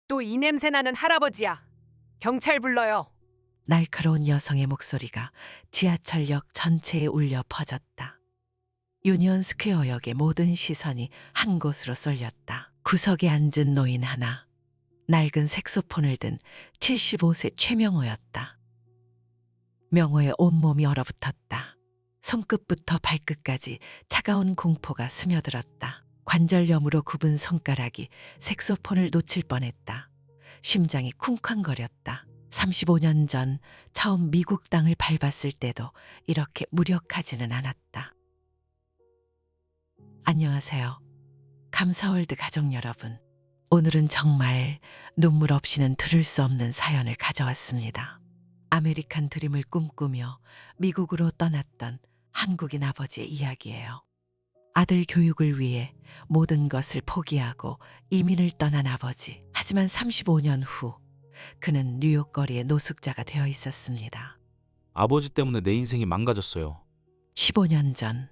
또 이 냄새 나는 할아버지야. 경찰 불러요. 날카로운 여성의 목소리가 지하철역 전체에 울려 퍼졌다. 유니온 스퀘어역의 모든 시선이 한 곳으로 쏠렸다. 구석에 앉은 노인 하나, 낡은 색소폰을 든 75세 최명호였다. 명호의 온몸이 얼어붙었다. 손끝부터 발끝까지 차가운 공포가 스며들었다. 관절염으로 굽은 손가락이 색소폰을 놓칠 뻔했다. 심장이 쿵쾅거렸다. 35년 전 처음 미국 땅을 밟았을 때도 이렇게 무력하지는 않았다. 안녕하세요. 감사월드 가족 여러분. 오늘은 정말 눈물 없이는 들을 수 없는 사연을 가져왔습니다. 아메리칸 드림을 꿈꾸며 미국으로 떠났던 한국인 아버지의 이야기예요. 아들 교육을 위해 모든 것을 포기하고 이민을 떠난 아버지. 하지만 35년 후 그는 뉴욕 거리의 노숙자가 되어 있었습니다. 아버지 때문에 내 인생이 망가졌어요. 15년 전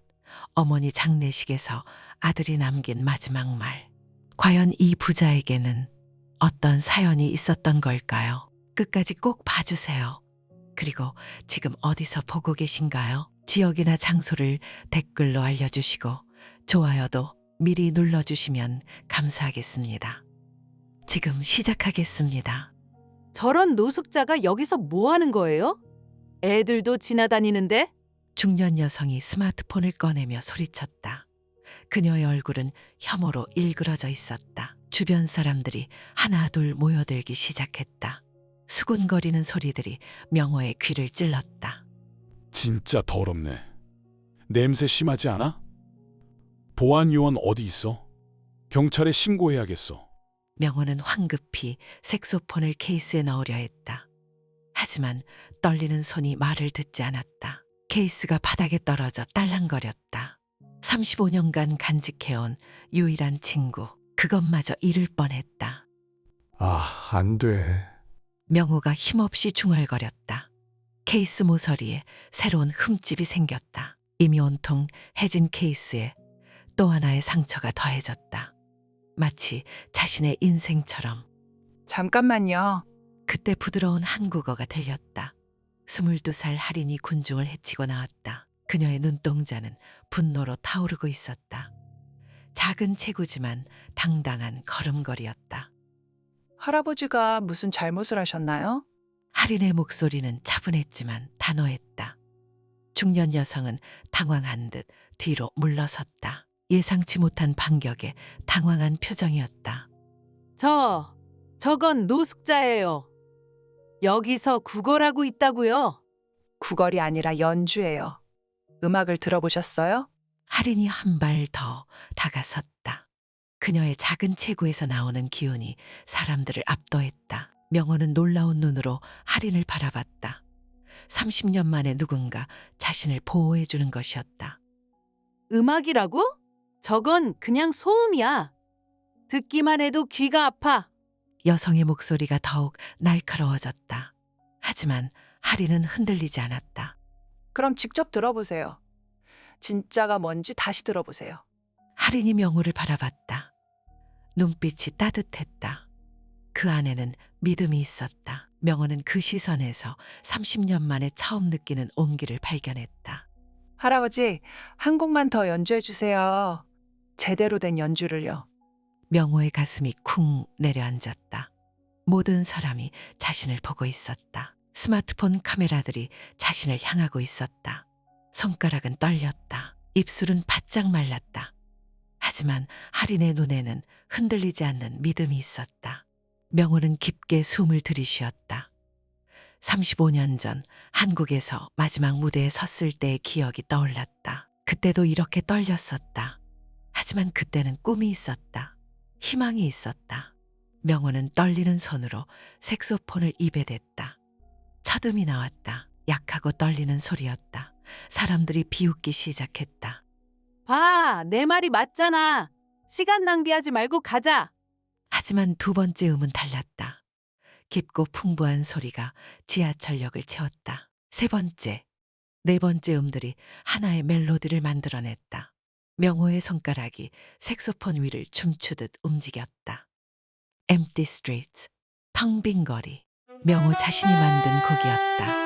어머니 장례식에서 아들이 남긴 마지막 말. 과연 이 부자에게는 어떤 사연이 있었던 걸까요? 끝까지 꼭 봐주세요. 그리고 지금 어디서 보고 계신가요? 지역이나 장소를 댓글로 알려주시고 좋아요도 미리 눌러주시면 감사하겠습니다. 지금 시작하겠습니다. 저런 노숙자가 여기서 뭐 하는 거예요? 애들도 지나다니는데? 중년 여성이 스마트폰을 꺼내며 소리쳤다. 그녀의 얼굴은 혐오로 일그러져 있었다. 주변 사람들이 하나둘 모여들기 시작했다. 수군거리는 소리들이 명호의 귀를 찔렀다. 진짜 더럽네. 냄새 심하지 않아? 보안 요원 어디 있어? 경찰에 신고해야겠어. 명호는 황급히 색소폰을 케이스에 넣으려 했다. 하지만 떨리는 손이 말을 듣지 않았다. 케이스가 바닥에 떨어져 딸랑거렸다. 35년간 간직해온 유일한 친구, 그것마저 잃을 뻔했다. 아, 안 돼. 명호가 힘없이 중얼거렸다. 케이스 모서리에 새로운 흠집이 생겼다. 이미 온통 해진 케이스에 또 하나의 상처가 더해졌다. 마치 자신의 인생처럼. 잠깐만요. 그때 부드러운 한국어가 들렸다. 22살 할인이 군중을 헤치고 나왔다. 그녀의 눈동자는 분노로 타오르고 있었다. 작은 체구지만 당당한 걸음걸이였다. 할아버지가 무슨 잘못을 하셨나요? 할인의 목소리는 차분했지만 단호했다. 중년 여성은 당황한 듯 뒤로 물러섰다. 예상치 못한 반격에 당황한 표정이었다. 저건 노숙자예요. 여기서 구걸하고 있다고요? 구걸이 아니라 연주예요. 음악을 들어보셨어요? 할인이 한 발 더 다가섰다. 그녀의 작은 체구에서 나오는 기운이 사람들을 압도했다. 명호는 놀라운 눈으로 할인을 바라봤다. 30년 만에 누군가 자신을 보호해주는 것이었다. 음악이라고? 저건 그냥 소음이야. 듣기만 해도 귀가 아파. 여성의 목소리가 더욱 날카로워졌다. 하지만 할인은 흔들리지 않았다. 그럼 직접 들어보세요. 진짜가 뭔지 다시 들어보세요. 할인이 명호를 바라봤다. 눈빛이 따뜻했다. 그 안에는 믿음이 있었다. 명호는 그 시선에서 30년 만에 처음 느끼는 온기를 발견했다. 할아버지, 한 곡만 더 연주해 주세요. 제대로 된 연주를요. 명호의 가슴이 쿵 내려앉았다. 모든 사람이 자신을 보고 있었다. 스마트폰 카메라들이 자신을 향하고 있었다. 손가락은 떨렸다. 입술은 바짝 말랐다. 하지만 할인의 눈에는 흔들리지 않는 믿음이 있었다. 명호는 깊게 숨을 들이쉬었다. 35년 전 한국에서 마지막 무대에 섰을 때의 기억이 떠올랐다. 그때도 이렇게 떨렸었다. 하지만 그때는 꿈이 있었다. 희망이 있었다. 명호는 떨리는 손으로 색소폰을 입에 댔다. 첫음이 나왔다. 약하고 떨리는 소리였다. 사람들이 비웃기 시작했다. 봐, 내 말이 맞잖아. 시간 낭비하지 말고 가자. 하지만 두 번째 음은 달랐다. 깊고 풍부한 소리가 지하철역을 채웠다. 세 번째, 네 번째 음들이 하나의 멜로디를 만들어냈다. 명호의 손가락이 색소폰 위를 춤추듯 움직였다. Empty Streets, 텅 빈 거리. 명호 자신이 만든 곡이었다.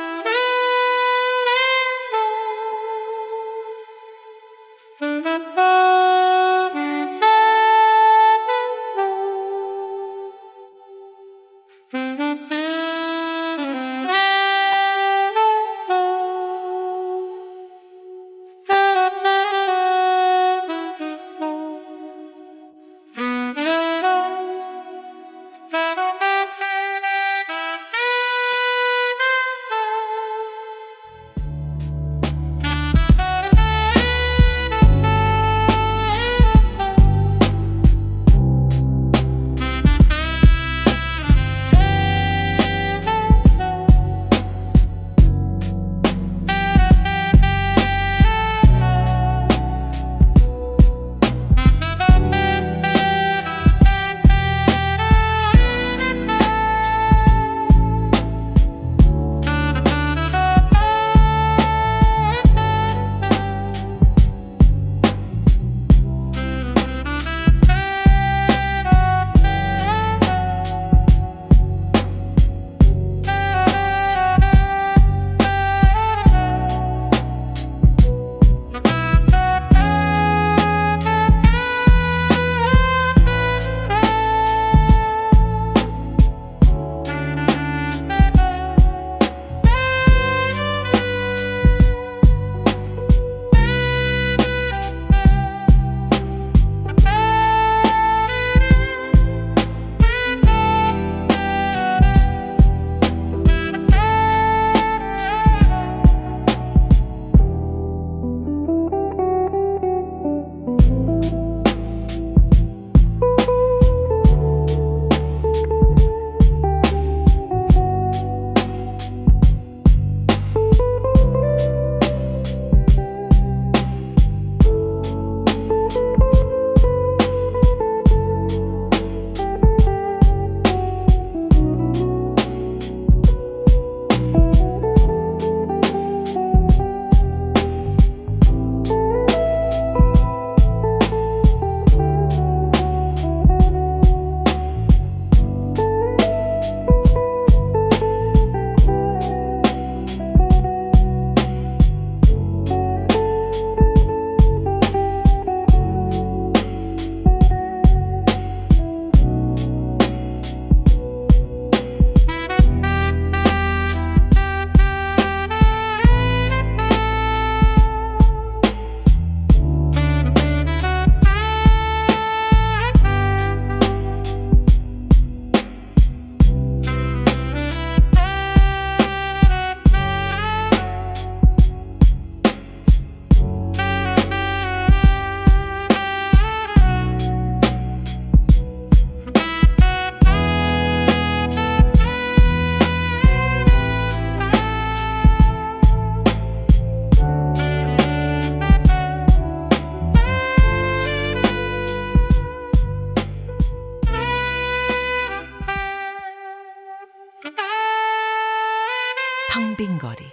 텅 빈 거리.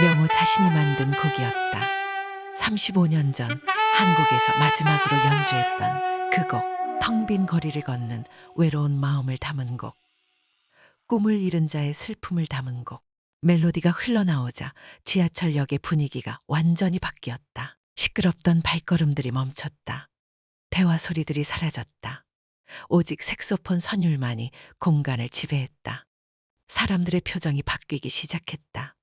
명호 자신이 만든 곡이었다. 35년 전 한국에서 마지막으로 연주했던 그 곡. 텅 빈 거리를 걷는 외로운 마음을 담은 곡. 꿈을 잃은 자의 슬픔을 담은 곡. 멜로디가 흘러나오자 지하철역의 분위기가 완전히 바뀌었다. 시끄럽던 발걸음들이 멈췄다. 대화 소리들이 사라졌다. 오직 색소폰 선율만이 공간을 지배했다. 사람들의 표정이 바뀌기 시작했다.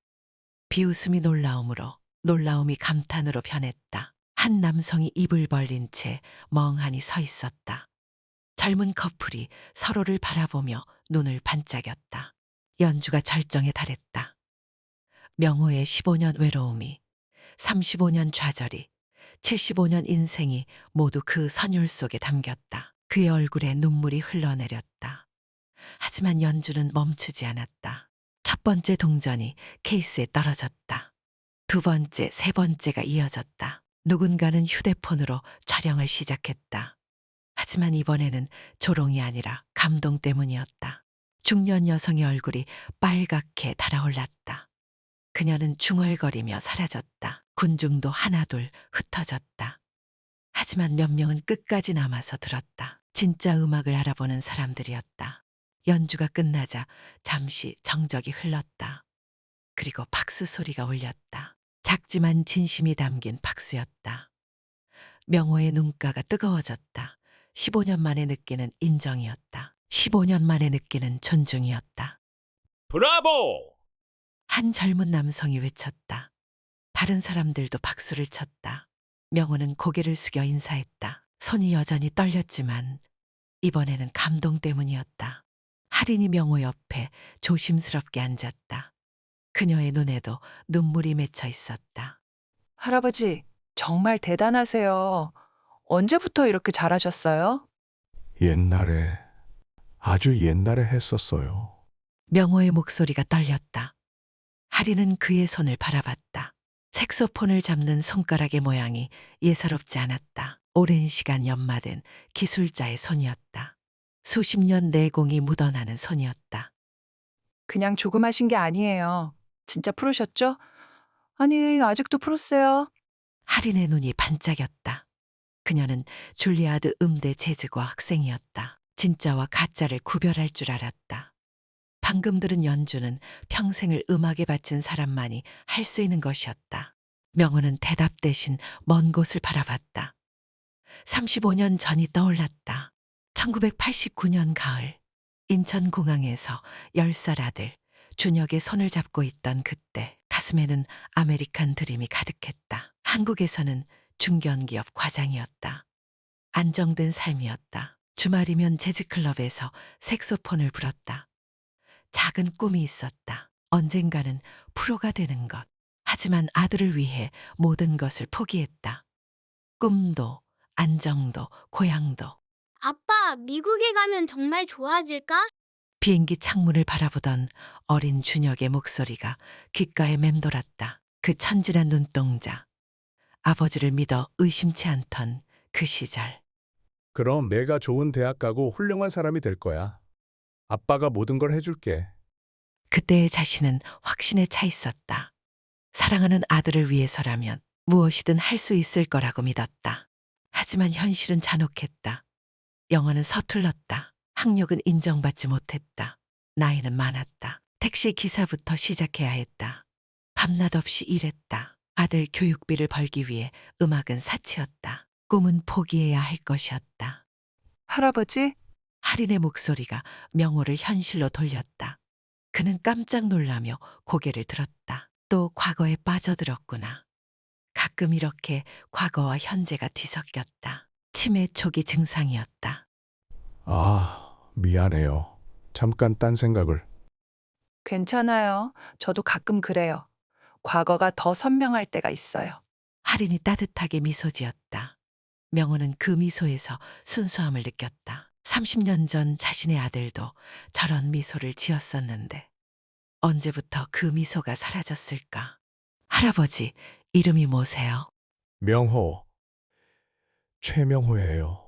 비웃음이 놀라움으로, 놀라움이 감탄으로 변했다. 한 남성이 입을 벌린 채 멍하니 서 있었다. 젊은 커플이 서로를 바라보며 눈을 반짝였다. 연주가 절정에 달했다. 명호의 15년 외로움이, 35년 좌절이, 75년 인생이 모두 그 선율 속에 담겼다. 그의 얼굴에 눈물이 흘러내렸다. 하지만 연주는 멈추지 않았다. 첫 번째 동전이 케이스에 떨어졌다. 두 번째, 세 번째가 이어졌다. 누군가는 휴대폰으로 촬영을 시작했다. 하지만 이번에는 조롱이 아니라 감동 때문이었다. 중년 여성의 얼굴이 빨갛게 달아올랐다. 그녀는 중얼거리며 사라졌다. 군중도 하나둘 흩어졌다. 하지만 몇 명은 끝까지 남아서 들었다. 진짜 음악을 알아보는 사람들이었다. 연주가 끝나자 잠시 정적이 흘렀다. 그리고 박수 소리가 울렸다. 작지만 진심이 담긴 박수였다. 명호의 눈가가 뜨거워졌다. 15년 만에 느끼는 인정이었다. 15년 만에 느끼는 존중이었다. 브라보! 한 젊은 남성이 외쳤다. 다른 사람들도 박수를 쳤다. 명호는 고개를 숙여 인사했다. 손이 여전히 떨렸지만 이번에는 감동 때문이었다. 할인이 명호 옆에 조심스럽게 앉았다. 그녀의 눈에도 눈물이 맺혀 있었다. 할아버지, 정말 대단하세요. 언제부터 이렇게 잘하셨어요? 옛날에, 아주 옛날에 했었어요. 명호의 목소리가 떨렸다. 할인은 그의 손을 바라봤다. 색소폰을 잡는 손가락의 모양이 예사롭지 않았다. 오랜 시간 연마된 기술자의 손이었다. 수십 년 내공이 묻어나는 손이었다. 그냥 조금 하신 게 아니에요. 진짜 프로셨죠? 아니, 아직도 프로세요. 할인의 눈이 반짝였다. 그녀는 줄리아드 음대 재즈과 학생이었다. 진짜와 가짜를 구별할 줄 알았다. 방금 들은 연주는 평생을 음악에 바친 사람만이 할 수 있는 것이었다. 명호는 대답 대신 먼 곳을 바라봤다. 35년 전이 떠올랐다. 1989년 가을, 인천공항에서 10살 아들 준혁의 손을 잡고 있던 그때 가슴에는 아메리칸 드림이 가득했다. 한국에서는 중견기업 과장이었다. 안정된 삶이었다. 주말이면 재즈클럽에서 색소폰을 불었다. 작은 꿈이 있었다. 언젠가는 프로가 되는 것. 하지만 아들을 위해 모든 것을 포기했다. 꿈도, 안정도, 고향도. 아빠, 미국에 가면 정말 좋아질까? 비행기 창문을 바라보던 어린 준혁의 목소리가 귓가에 맴돌았다. 그 천진한 눈동자. 아버지를 믿어 의심치 않던 그 시절. 그럼 내가 좋은 대학 가고 훌륭한 사람이 될 거야. 아빠가 모든 걸 해줄게. 그때의 자신은 확신에 차 있었다. 사랑하는 아들을 위해서라면 무엇이든 할 수 있을 거라고 믿었다. 하지만 현실은 잔혹했다. 영어는 서툴렀다. 학력은 인정받지 못했다. 나이는 많았다. 택시 기사부터 시작해야 했다. 밤낮 없이 일했다. 아들 교육비를 벌기 위해 음악은 사치였다. 꿈은 포기해야 할 것이었다. 할아버지, 할인의 목소리가 명호를 현실로 돌렸다. 그는 깜짝 놀라며 고개를 들었다. 또 과거에 빠져들었구나. 가끔 이렇게 과거와 현재가 뒤섞였다. 치매 초기 증상이었다. 아, 미안해요. 잠깐 딴 생각을. 괜찮아요. 저도 가끔 그래요. 과거가 더 선명할 때가 있어요. 할인이 따뜻하게 미소 지었다. 명호는 그 미소에서 순수함을 느꼈다. 30년 전 자신의 아들도 저런 미소를 지었었는데 언제부터 그 미소가 사라졌을까? 할아버지, 이름이 뭐세요? 명호. 최명호예요.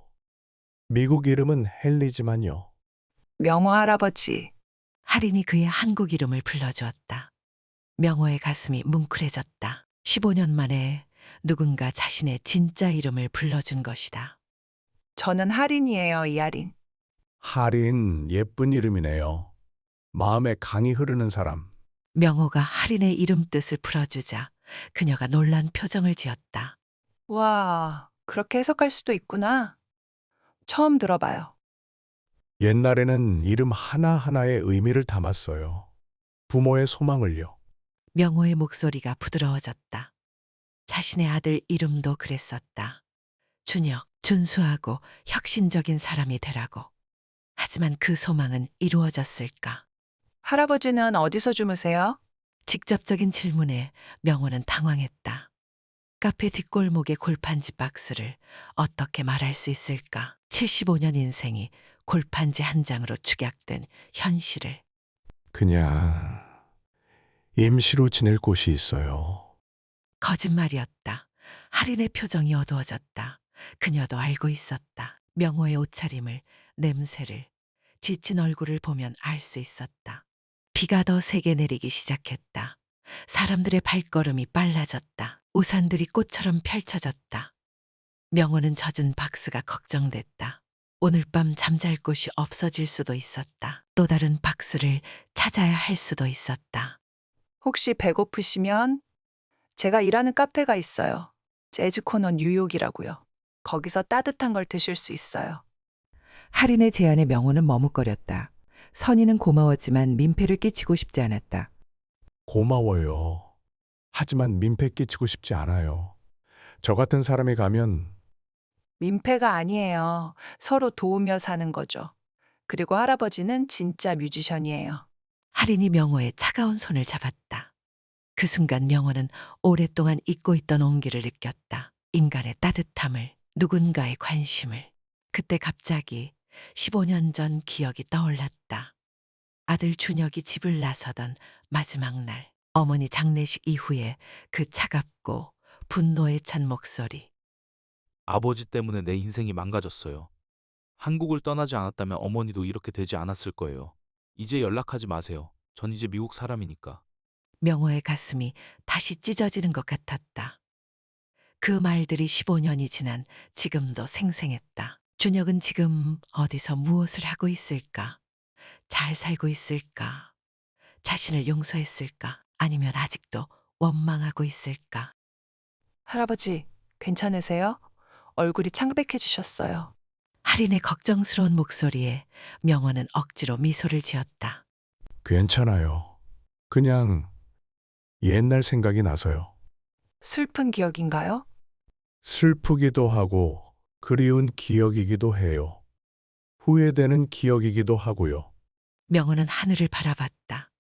미국 이름은 헨리지만요. 명호 할아버지, 할인이 그의 한국 이름을 불러주었다. 명호의 가슴이 뭉클해졌다. 15년 만에 누군가 자신의 진짜 이름을 불러준 것이다. 저는 할인이에요, 이할인. 할인, 예쁜 이름이네요. 마음에 강이 흐르는 사람. 명호가 할인의 이름 뜻을 풀어주자 그녀가 놀란 표정을 지었다. 와, 그렇게 해석할 수도 있구나. 처음 들어봐요. 옛날에는 이름 하나하나에 의미를 담았어요. 부모의 소망을요. 명호의 목소리가 부드러워졌다. 자신의 아들 이름도 그랬었다. 준혁, 준수하고 혁신적인 사람이 되라고. 하지만 그 소망은 이루어졌을까? 할아버지는 어디서 주무세요? 직접적인 질문에 명호는 당황했다. 카페 뒷골목의 골판지 박스를 어떻게 말할 수 있을까? 75년 인생이 골판지 한 장으로 축약된 현실을. 그냥 임시로 지낼 곳이 있어요. 거짓말이었다. 할인의 표정이 어두워졌다. 그녀도 알고 있었다. 명호의 옷차림을, 냄새를, 지친 얼굴을 보면 알 수 있었다. 비가 더 세게 내리기 시작했다. 사람들의 발걸음이 빨라졌다. 우산들이 꽃처럼 펼쳐졌다. 명호는 젖은 박스가 걱정됐다. 오늘 밤 잠잘 곳이 없어질 수도 있었다. 또 다른 박스를 찾아야 할 수도 있었다. 혹시 배고프시면 제가 일하는 카페가 있어요. 재즈 코너 뉴욕이라고요. 거기서 따뜻한 걸 드실 수 있어요. 할인의 제안에 명호는 머뭇거렸다. 선희는 고마웠지만 민폐를 끼치고 싶지 않았다. 고마워요. 하지만 민폐 끼치고 싶지 않아요. 저 같은 사람이 가면 민폐가 아니에요. 서로 도우며 사는 거죠. 그리고 할아버지는 진짜 뮤지션이에요. 할인이 명호의 차가운 손을 잡았다. 그 순간 명호는 오랫동안 잊고 있던 온기를 느꼈다. 인간의 따뜻함을, 누군가의 관심을. 그때 갑자기 15년 전 기억이 떠올랐다. 아들 준혁이 집을 나서던 마지막 날, 어머니 장례식 이후에 그 차갑고 분노에 찬 목소리. 아버지 때문에 내 인생이 망가졌어요. 한국을 떠나지 않았다면 어머니도 이렇게 되지 않았을 거예요. 이제 연락하지 마세요. 전 이제 미국 사람이니까. 명호의 가슴이 다시 찢어지는 것 같았다. 그 말들이 15년이 지난 지금도 생생했다. 준혁은 지금 어디서 무엇을 하고 있을까? 잘 살고 있을까? 자신을 용서했을까? 아니면 아직도 원망하고 있을까? 할아버지, 괜찮으세요? 얼굴이 창백해지셨어요. 할인의 걱정스러운 목소리에 명호는 억지로 미소를 지었다. 괜찮아요. 그냥 옛날 생각이 나서요. 슬픈 기억인가요? 슬프기도 하고 그리운 기억이기도 해요. 후회되는 기억이기도 하고요. 명호는 하늘을 바라봤다.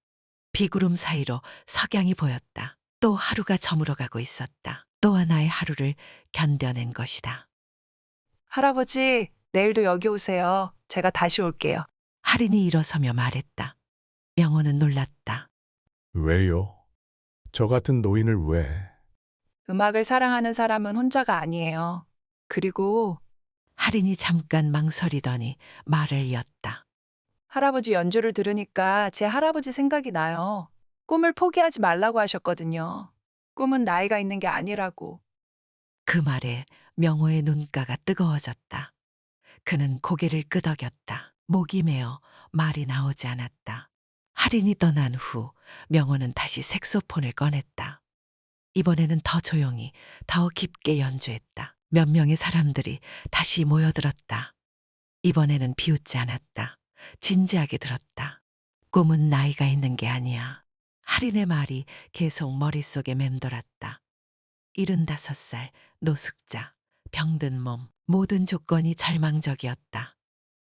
비구름 사이로 석양이 보였다. 또 하루가 저물어가고 있었다. 또 하나의 하루를 견뎌낸 것이다. 할아버지, 내일도 여기 오세요. 제가 다시 올게요. 할인이 일어서며 말했다. 명호는 놀랐다. 왜요? 저 같은 노인을 왜? 음악을 사랑하는 사람은 혼자가 아니에요. 그리고 할인이 잠깐 망설이더니 말을 이었다. 할아버지 연주를 들으니까 제 할아버지 생각이 나요. 꿈을 포기하지 말라고 하셨거든요. 꿈은 나이가 있는 게 아니라고. 그 말에 명호의 눈가가 뜨거워졌다. 그는 고개를 끄덕였다. 목이 메어 말이 나오지 않았다. 할인이 떠난 후 명호는 다시 색소폰을 꺼냈다. 이번에는 더 조용히, 더 깊게 연주했다. 몇 명의 사람들이 다시 모여들었다. 이번에는 비웃지 않았다. 진지하게 들었다. 꿈은 나이가 있는 게 아니야. 할인의 말이 계속 머릿속에 맴돌았다. 75살, 노숙자, 병든 몸, 모든 조건이 절망적이었다.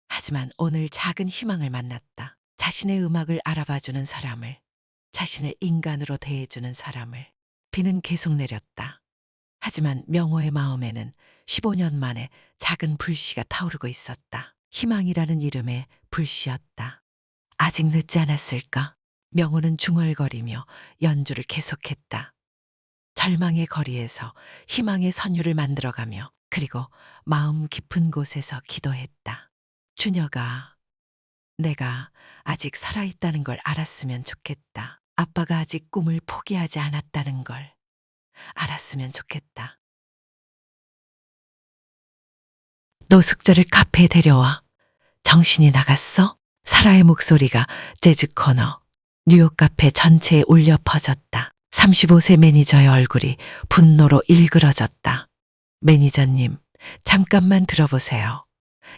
하지만 오늘 작은 희망을 만났다. 자신의 음악을 알아봐주는 사람을, 자신을 인간으로 대해주는 사람을. 비는 계속 내렸다. 하지만 명호의 마음에는 15년 만에 작은 불씨가 타오르고 있었다. 희망이라는 이름의 불씨였다. 아직 늦지 않았을까? 명호는 중얼거리며 연주를 계속했다. 절망의 거리에서 희망의 선율을 만들어가며 그리고 마음 깊은 곳에서 기도했다. 준혁아, 내가 아직 살아있다는 걸 알았으면 좋겠다. 아빠가 아직 꿈을 포기하지 않았다는 걸 알았으면 좋겠다. 노숙자를 카페에 데려와. 정신이 나갔어? 사라의 목소리가 재즈 코너, 뉴욕 카페 전체에 울려 퍼졌다. 35세 매니저의 얼굴이 분노로 일그러졌다. 매니저님, 잠깐만 들어보세요.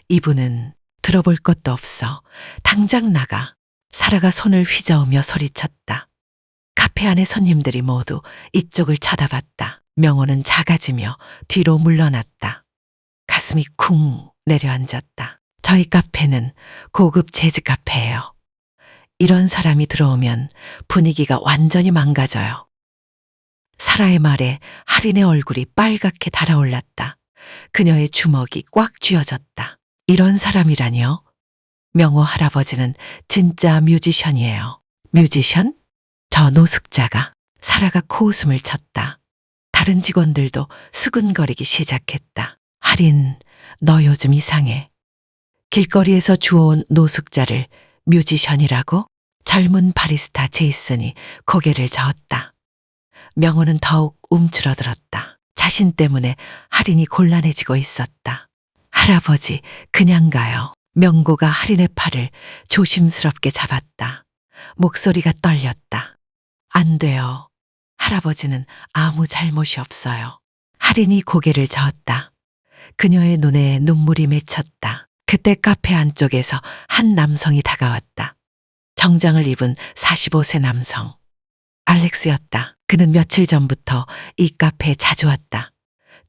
이분은 들어볼 것도 없어. 당장 나가. 사라가 손을 휘저으며 소리쳤다. 카페 안의 손님들이 모두 이쪽을 쳐다봤다. 명호는 작아지며 뒤로 물러났다. 가슴이 쿵 내려앉았다. 저희 카페는 고급 재즈 카페예요. 이런 사람이 들어오면 분위기가 완전히 망가져요. 사라의 말에 할인의 얼굴이 빨갛게 달아올랐다. 그녀의 주먹이 꽉 쥐어졌다. 이런 사람이라니요? 명호 할아버지는 진짜 뮤지션이에요. 뮤지션? 저 노숙자가. 사라가 코웃음을 쳤다. 다른 직원들도 수근거리기 시작했다. 할인, 너 요즘 이상해. 길거리에서 주워온 노숙자를 뮤지션이라고? 젊은 바리스타 제이슨이 고개를 저었다. 명호는 더욱 움츠러들었다. 자신 때문에 할인이 곤란해지고 있었다. 할아버지, 그냥 가요. 명고가 할인의 팔을 조심스럽게 잡았다. 목소리가 떨렸다. 안 돼요. 할아버지는 아무 잘못이 없어요. 할인이 고개를 저었다. 그녀의 눈에 눈물이 맺혔다. 그때 카페 안쪽에서 한 남성이 다가왔다. 정장을 입은 45세 남성. 알렉스였다. 그는 며칠 전부터 이 카페에 자주 왔다.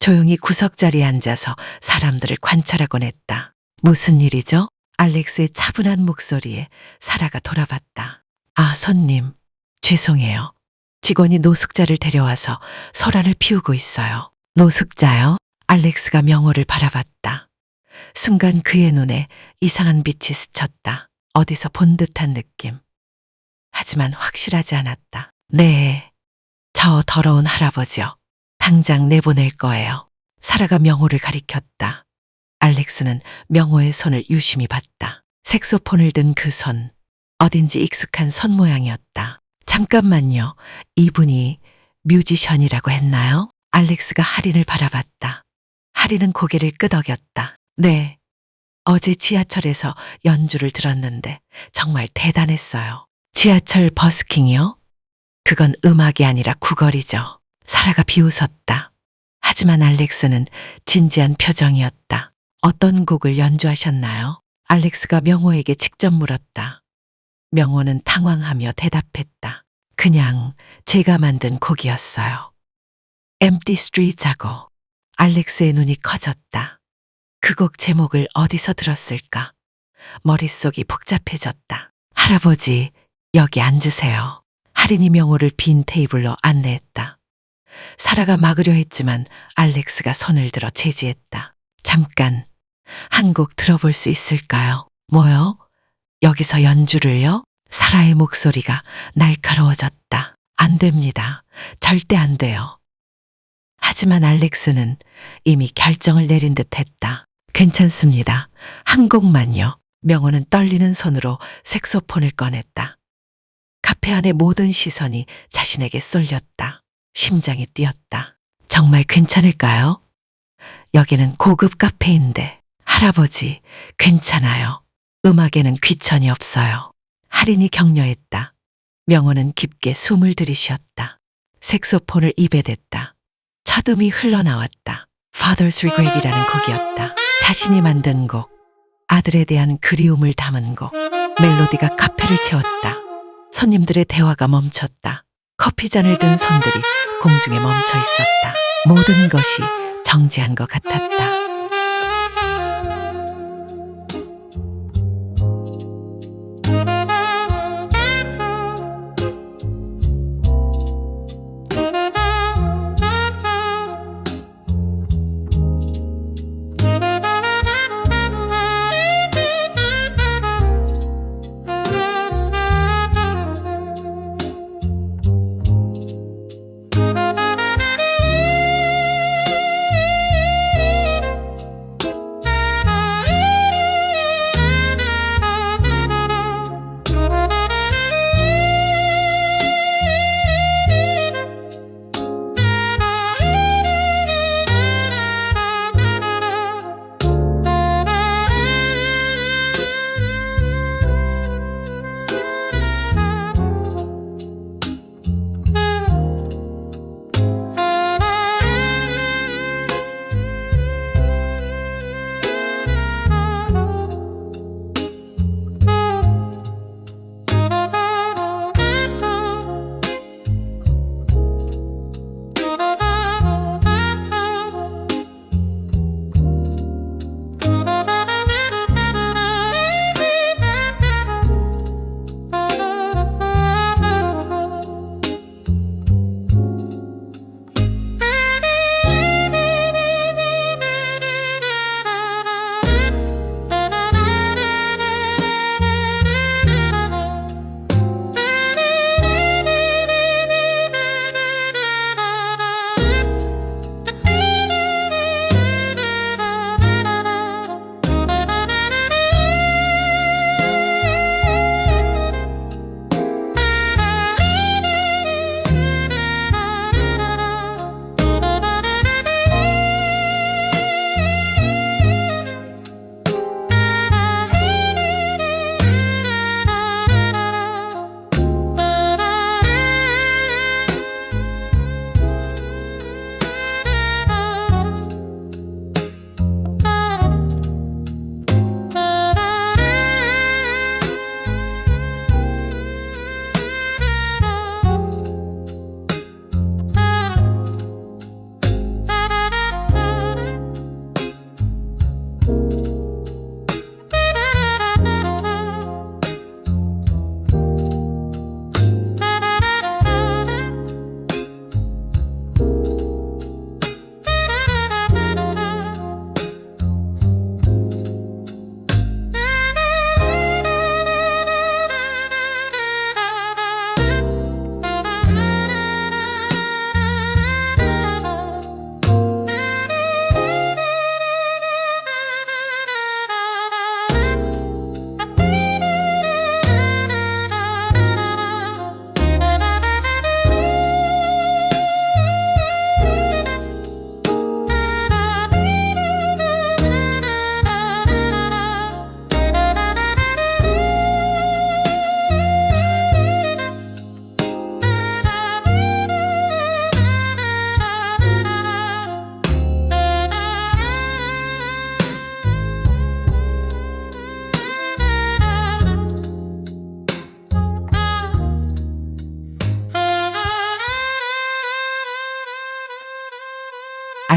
조용히 구석자리에 앉아서 사람들을 관찰하곤 했다. 무슨 일이죠? 알렉스의 차분한 목소리에 사라가 돌아봤다. 아, 손님. 죄송해요. 직원이 노숙자를 데려와서 소란을 피우고 있어요. 노숙자요? 알렉스가 명호를 바라봤다. 순간 그의 눈에 이상한 빛이 스쳤다. 어디서 본 듯한 느낌. 하지만 확실하지 않았다. 네, 저 더러운 할아버지요. 당장 내보낼 거예요. 사라가 명호를 가리켰다. 알렉스는 명호의 손을 유심히 봤다. 색소폰을 든 그 손, 어딘지 익숙한 손 모양이었다. 잠깐만요. 이분이 뮤지션이라고 했나요? 알렉스가 할인을 바라봤다. 할인은 고개를 끄덕였다. 네, 어제 지하철에서 연주를 들었는데 정말 대단했어요. 지하철 버스킹이요? 그건 음악이 아니라 구걸이죠. 사라가 비웃었다. 하지만 알렉스는 진지한 표정이었다. 어떤 곡을 연주하셨나요? 알렉스가 명호에게 직접 물었다. 명호는 당황하며 대답했다. 그냥 제가 만든 곡이었어요. Empty Streets하고. 알렉스의 눈이 커졌다. 그 곡 제목을 어디서 들었을까? 머릿속이 복잡해졌다. 할아버지, 여기 앉으세요. 할인이 명호를 빈 테이블로 안내했다. 사라가 막으려 했지만 알렉스가 손을 들어 제지했다. 잠깐, 한 곡 들어볼 수 있을까요? 뭐요? 여기서 연주를요? 사라의 목소리가 날카로워졌다. 안 됩니다. 절대 안 돼요. 하지만 알렉스는 이미 결정을 내린 듯 했다. 괜찮습니다. 한 곡만요. 명호는 떨리는 손으로 색소폰을 꺼냈다. 카페 안의 모든 시선이 자신에게 쏠렸다. 심장이 뛰었다. 정말 괜찮을까요? 여기는 고급 카페인데. 할아버지, 괜찮아요. 음악에는 귀천이 없어요. 할인이 격려했다. 명호는 깊게 숨을 들이쉬었다. 색소폰을 입에 댔다. 첫 음이 흘러나왔다. Father's Regret이라는 곡이었다. 자신이 만든 곡, 아들에 대한 그리움을 담은 곡. 멜로디가 카페를 채웠다. 손님들의 대화가 멈췄다. 커피잔을 든 손들이 공중에 멈춰 있었다. 모든 것이 정지한 것 같았다.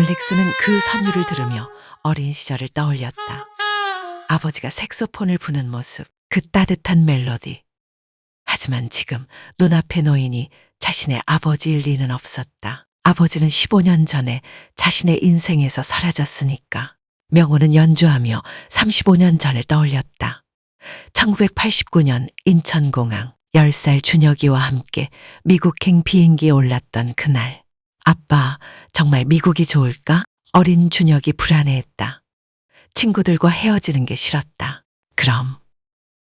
알렉스는 그 선율을 들으며 어린 시절을 떠올렸다. 아버지가 색소폰을 부는 모습, 그 따뜻한 멜로디. 하지만 지금 눈앞에 놓이니 자신의 아버지일 리는 없었다. 아버지는 15년 전에 자신의 인생에서 사라졌으니까. 명호는 연주하며 35년 전을 떠올렸다. 1989년 인천공항 10살 준혁이와 함께 미국행 비행기에 올랐던 그날. 아빠, 정말 미국이 좋을까? 어린 준혁이 불안해했다. 친구들과 헤어지는 게 싫었다. 그럼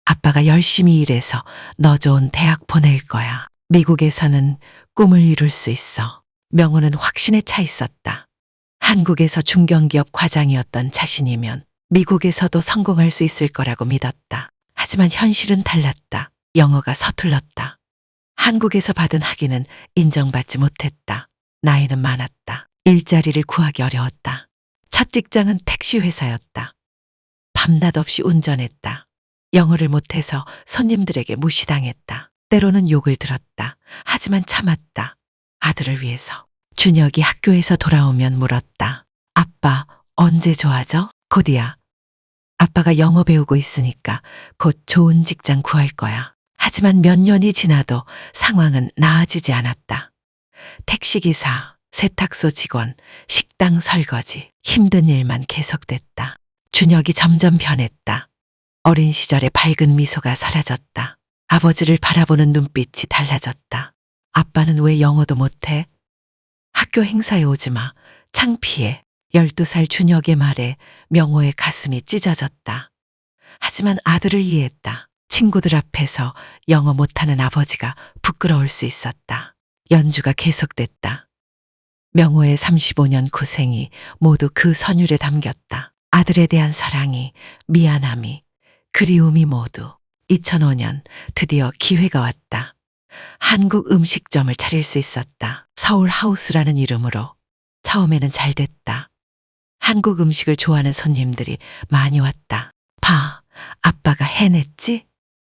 아빠가 열심히 일해서 너 좋은 대학 보낼 거야. 미국에서는 꿈을 이룰 수 있어. 명호는 확신에 차 있었다. 한국에서 중견기업 과장이었던 자신이면 미국에서도 성공할 수 있을 거라고 믿었다. 하지만 현실은 달랐다. 영어가 서툴렀다. 한국에서 받은 학위는 인정받지 못했다. 나이는 많았다. 일자리를 구하기 어려웠다. 첫 직장은 택시 회사였다. 밤낮 없이 운전했다. 영어를 못해서 손님들에게 무시당했다. 때로는 욕을 들었다. 하지만 참았다. 아들을 위해서. 준혁이 학교에서 돌아오면 물었다. 아빠, 언제 좋아져? 곧이야. 아빠가 영어 배우고 있으니까 곧 좋은 직장 구할 거야. 하지만 몇 년이 지나도 상황은 나아지지 않았다. 택시기사, 세탁소 직원, 식당 설거지, 힘든 일만 계속됐다. 준혁이 점점 변했다. 어린 시절의 밝은 미소가 사라졌다. 아버지를 바라보는 눈빛이 달라졌다. 아빠는 왜 영어도 못해? 학교 행사에 오지 마. 창피해. 12살 준혁의 말에 명호의 가슴이 찢어졌다. 하지만 아들을 이해했다. 친구들 앞에서 영어 못하는 아버지가 부끄러울 수 있었다. 연주가 계속됐다. 명호의 35년 고생이 모두 그 선율에 담겼다. 아들에 대한 사랑이, 미안함이, 그리움이 모두. 2005년 드디어 기회가 왔다. 한국 음식점을 차릴 수 있었다. 서울하우스라는 이름으로. 처음에는 잘 됐다. 한국 음식을 좋아하는 손님들이 많이 왔다. 봐, 아빠가 해냈지?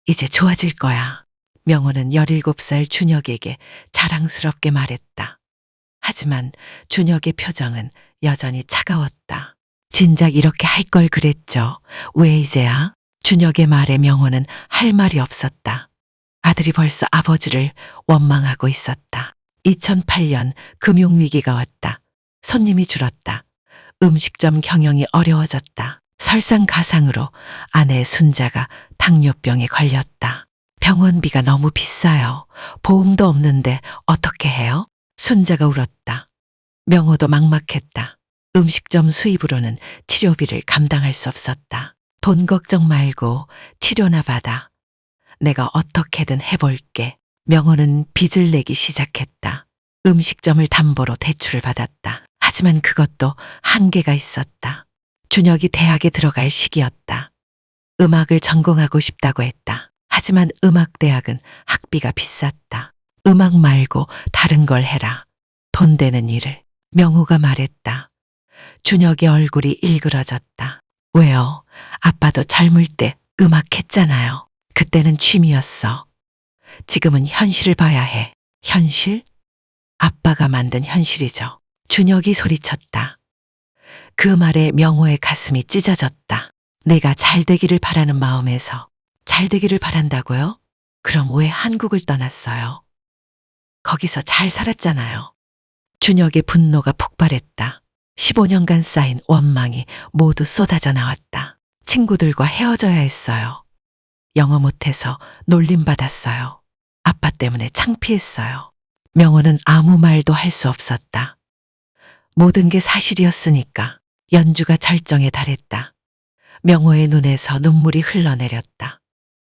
이제 좋아질 거야. 명호는 17살 준혁에게 자랑스럽게 말했다. 하지만 준혁의 표정은 여전히 차가웠다. 진작 이렇게 할 걸 그랬죠. 왜 이제야? 준혁의 말에 명호는 할 말이 없었다. 아들이 벌써 아버지를 원망하고 있었다. 2008년 금융위기가 왔다. 손님이 줄었다. 음식점 경영이 어려워졌다. 설상가상으로 아내 순자가 당뇨병에 걸렸다. 병원비가 너무 비싸요. 보험도 없는데 어떻게 해요? 순자가 울었다. 명호도 막막했다. 음식점 수입으로는 치료비를 감당할 수 없었다. 돈 걱정 말고 치료나 받아. 내가 어떻게든 해볼게. 명호는 빚을 내기 시작했다. 음식점을 담보로 대출을 받았다. 하지만 그것도 한계가 있었다. 준혁이 대학에 들어갈 시기였다. 음악을 전공하고 싶다고 했다. 하지만 음악대학은 학비가 비쌌다. 음악 말고 다른 걸 해라. 돈 되는 일을. 명호가 말했다. 준혁의 얼굴이 일그러졌다. 왜요? 아빠도 젊을 때 음악했잖아요. 그때는 취미였어. 지금은 현실을 봐야 해. 현실? 아빠가 만든 현실이죠. 준혁이 소리쳤다. 그 말에 명호의 가슴이 찢어졌다. 내가 잘 되기를 바라는 마음에서 잘 되기를 바란다고요? 그럼 왜 한국을 떠났어요? 거기서 잘 살았잖아요. 준혁의 분노가 폭발했다. 15년간 쌓인 원망이 모두 쏟아져 나왔다. 친구들과 헤어져야 했어요. 영어 못해서 놀림받았어요. 아빠 때문에 창피했어요. 명호는 아무 말도 할 수 없었다. 모든 게 사실이었으니까. 연주가 절정에 달했다. 명호의 눈에서 눈물이 흘러내렸다.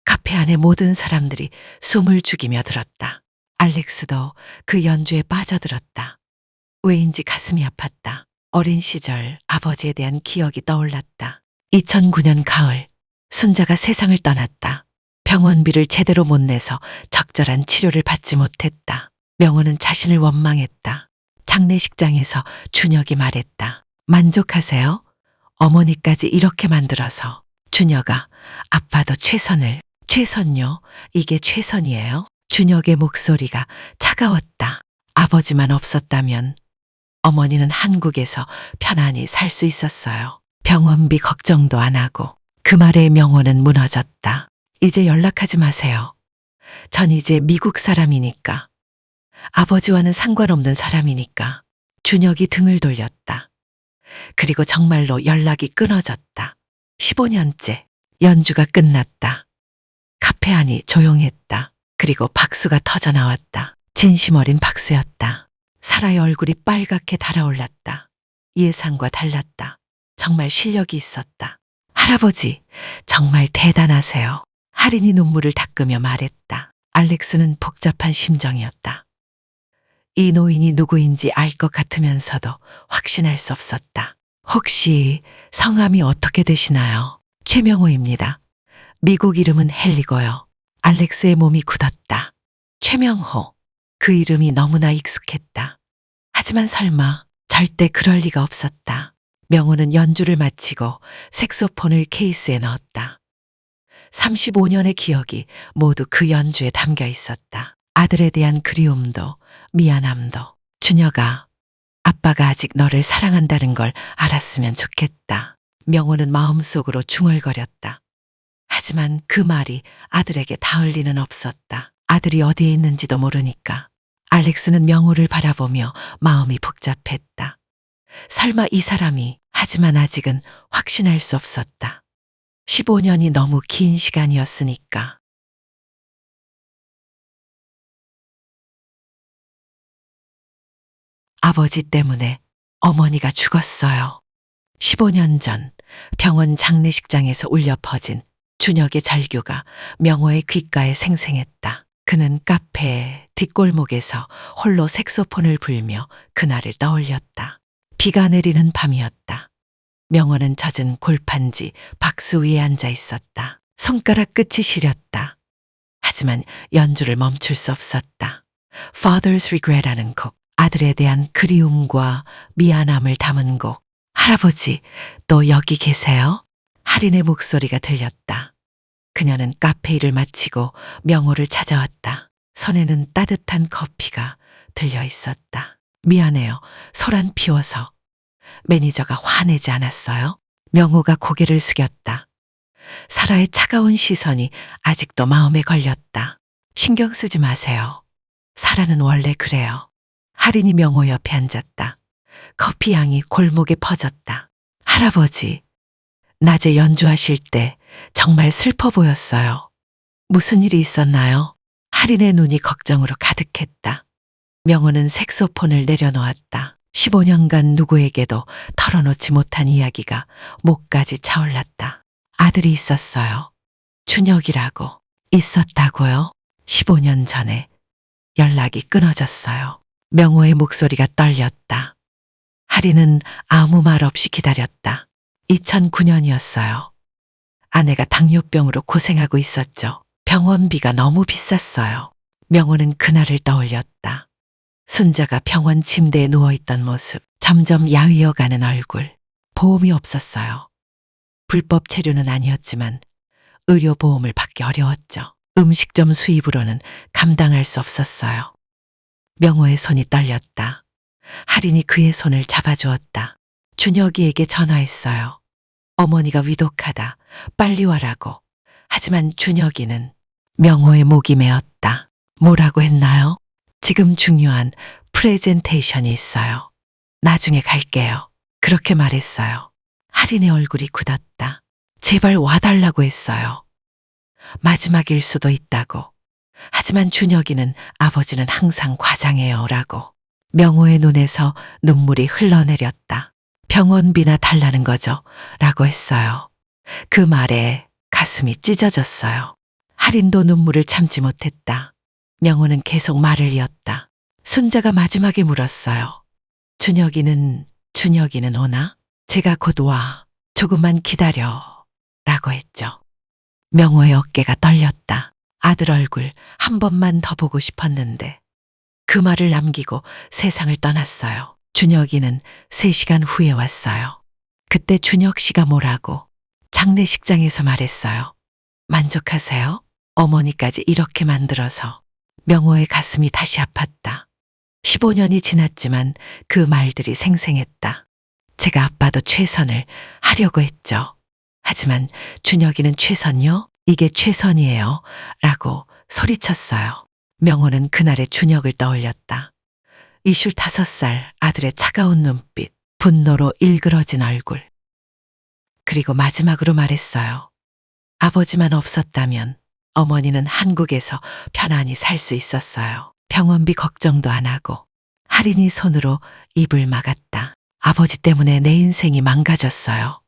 카페 안에 모든 사람들이 숨을 죽이며 들었다. 알렉스도 그 연주에 빠져들었다. 왜인지 가슴이 아팠다. 어린 시절 아버지에 대한 기억이 떠올랐다. 2009년 가을, 순자가 세상을 떠났다. 병원비를 제대로 못 내서 적절한 치료를 받지 못했다. 명호는 자신을 원망했다. 장례식장에서 준혁이 말했다. 만족하세요? 어머니까지 이렇게 만들어서. 준혁아, 아빠도 최선요? 이게 최선이에요? 준혁의 목소리가 차가웠다. 아버지만 없었다면 어머니는 한국에서 편안히 살 수 있었어요. 병원비 걱정도 안 하고. 그 말에 명호는 무너졌다. 이제 연락하지 마세요. 전 이제 미국 사람이니까. 아버지와는 상관없는 사람이니까. 준혁이 등을 돌렸다. 그리고 정말로 연락이 끊어졌다. 15년째 연주가 끝났다. 카페 안이 조용했다. 그리고 박수가 터져 나왔다. 진심 어린 박수였다. 사라의 얼굴이 빨갛게 달아올랐다. 예상과 달랐다. 정말 실력이 있었다. 할아버지, 정말 대단하세요. 할인이 눈물을 닦으며 말했다. 알렉스는 복잡한 심정이었다. 이 노인이 누구인지 알 것 같으면서도 확신할 수 없었다. 혹시 성함이 어떻게 되시나요? 최명호입니다. 미국 이름은 헨리고요. 알렉스의 몸이 굳었다. 최명호. 그 이름이 너무나 익숙했다. 하지만 설마 절대 그럴 리가 없었다. 명호는 연주를 마치고 색소폰을 케이스에 넣었다. 35년의 기억이 모두 그 연주에 담겨 있었다. 아들에 대한 그리움도 미안함도. 준혁아, 아빠가 아직 너를 사랑한다는 걸 알았으면 좋겠다. 명호는 마음속으로 중얼거렸다. 하지만 그 말이 아들에게 닿을 리는 없었다. 아들이 어디에 있는지도 모르니까. 알렉스는 명호를 바라보며 마음이 복잡했다. 설마 이 사람이, 하지만 아직은 확신할 수 없었다. 15년이 너무 긴 시간이었으니까. 아버지 때문에 어머니가 죽었어요. 15년 전 병원 장례식장에서 울려 퍼진 준혁의 절규가 명호의 귓가에 생생했다. 그는 카페 뒷골목에서 홀로 색소폰을 불며 그날을 떠올렸다. 비가 내리는 밤이었다. 명호는 젖은 골판지 박스 위에 앉아 있었다. 손가락 끝이 시렸다. 하지만 연주를 멈출 수 없었다. Father's Regret라는 곡, 아들에 대한 그리움과 미안함을 담은 곡. 할아버지, 또 여기 계세요? 할인의 목소리가 들렸다. 그녀는 카페 일을 마치고 명호를 찾아왔다. 손에는 따뜻한 커피가 들려 있었다. 미안해요. 소란 피워서. 매니저가 화내지 않았어요? 명호가 고개를 숙였다. 사라의 차가운 시선이 아직도 마음에 걸렸다. 신경 쓰지 마세요. 사라는 원래 그래요. 할인이 명호 옆에 앉았다. 커피 향이 골목에 퍼졌다. 할아버지, 낮에 연주하실 때 정말 슬퍼 보였어요. 무슨 일이 있었나요? 할인의 눈이 걱정으로 가득했다. 명호는 색소폰을 내려놓았다. 15년간 누구에게도 털어놓지 못한 이야기가 목까지 차올랐다. 아들이 있었어요. 준혁이라고. 있었다고요? 15년 전에 연락이 끊어졌어요. 명호의 목소리가 떨렸다. 할인은 아무 말 없이 기다렸다. 2009년이었어요. 아내가 당뇨병으로 고생하고 있었죠. 병원비가 너무 비쌌어요. 명호는 그날을 떠올렸다. 순자가 병원 침대에 누워있던 모습, 점점 야위어가는 얼굴. 보험이 없었어요. 불법 체류는 아니었지만 의료보험을 받기 어려웠죠. 음식점 수입으로는 감당할 수 없었어요. 명호의 손이 떨렸다. 할인이 그의 손을 잡아주었다. 준혁이에게 전화했어요. 어머니가 위독하다. 빨리 와라고. 하지만 준혁이는 명호의 목이 메었다. 뭐라고 했나요? 지금 중요한 프레젠테이션이 있어요. 나중에 갈게요. 그렇게 말했어요. 할인의 얼굴이 굳었다. 제발 와달라고 했어요. 마지막일 수도 있다고. 하지만 준혁이는 아버지는 항상 과장해요 라고. 명호의 눈에서 눈물이 흘러내렸다. 병원비나 달라는 거죠 라고 했어요. 그 말에 가슴이 찢어졌어요. 할인도 눈물을 참지 못했다. 명호는 계속 말을 이었다. 순자가 마지막에 물었어요. 준혁이는 오나? 제가 곧 와. 조금만 기다려. 라고 했죠. 명호의 어깨가 떨렸다. 아들 얼굴 한 번만 더 보고 싶었는데. 그 말을 남기고 세상을 떠났어요. 준혁이는 3시간 후에 왔어요. 그때 준혁 씨가 뭐라고? 장례식장에서 말했어요. 만족하세요? 어머니까지 이렇게 만들어서. 명호의 가슴이 다시 아팠다. 15년이 지났지만 그 말들이 생생했다. 제가 아빠도 최선을 하려고 했죠. 하지만 준혁이는 최선요? 이게 최선이에요. 라고 소리쳤어요. 명호는 그날의 준혁을 떠올렸다. 25살 아들의 차가운 눈빛, 분노로 일그러진 얼굴. 그리고 마지막으로 말했어요. 아버지만 없었다면 어머니는 한국에서 편안히 살 수 있었어요. 병원비 걱정도 안 하고. 할인이 손으로 입을 막았다. 아버지 때문에 내 인생이 망가졌어요.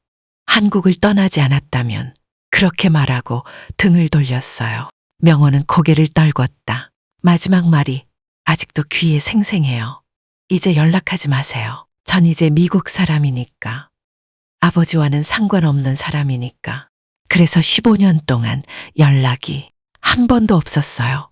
한국을 떠나지 않았다면 그렇게 말하고 등을 돌렸어요. 명호는 고개를 떨궜다. 마지막 말이 아직도 귀에 생생해요. 이제 연락하지 마세요. 전 이제 미국 사람이니까. 아버지와는 상관없는 사람이니까. 그래서 15년 동안 연락이 한 번도 없었어요.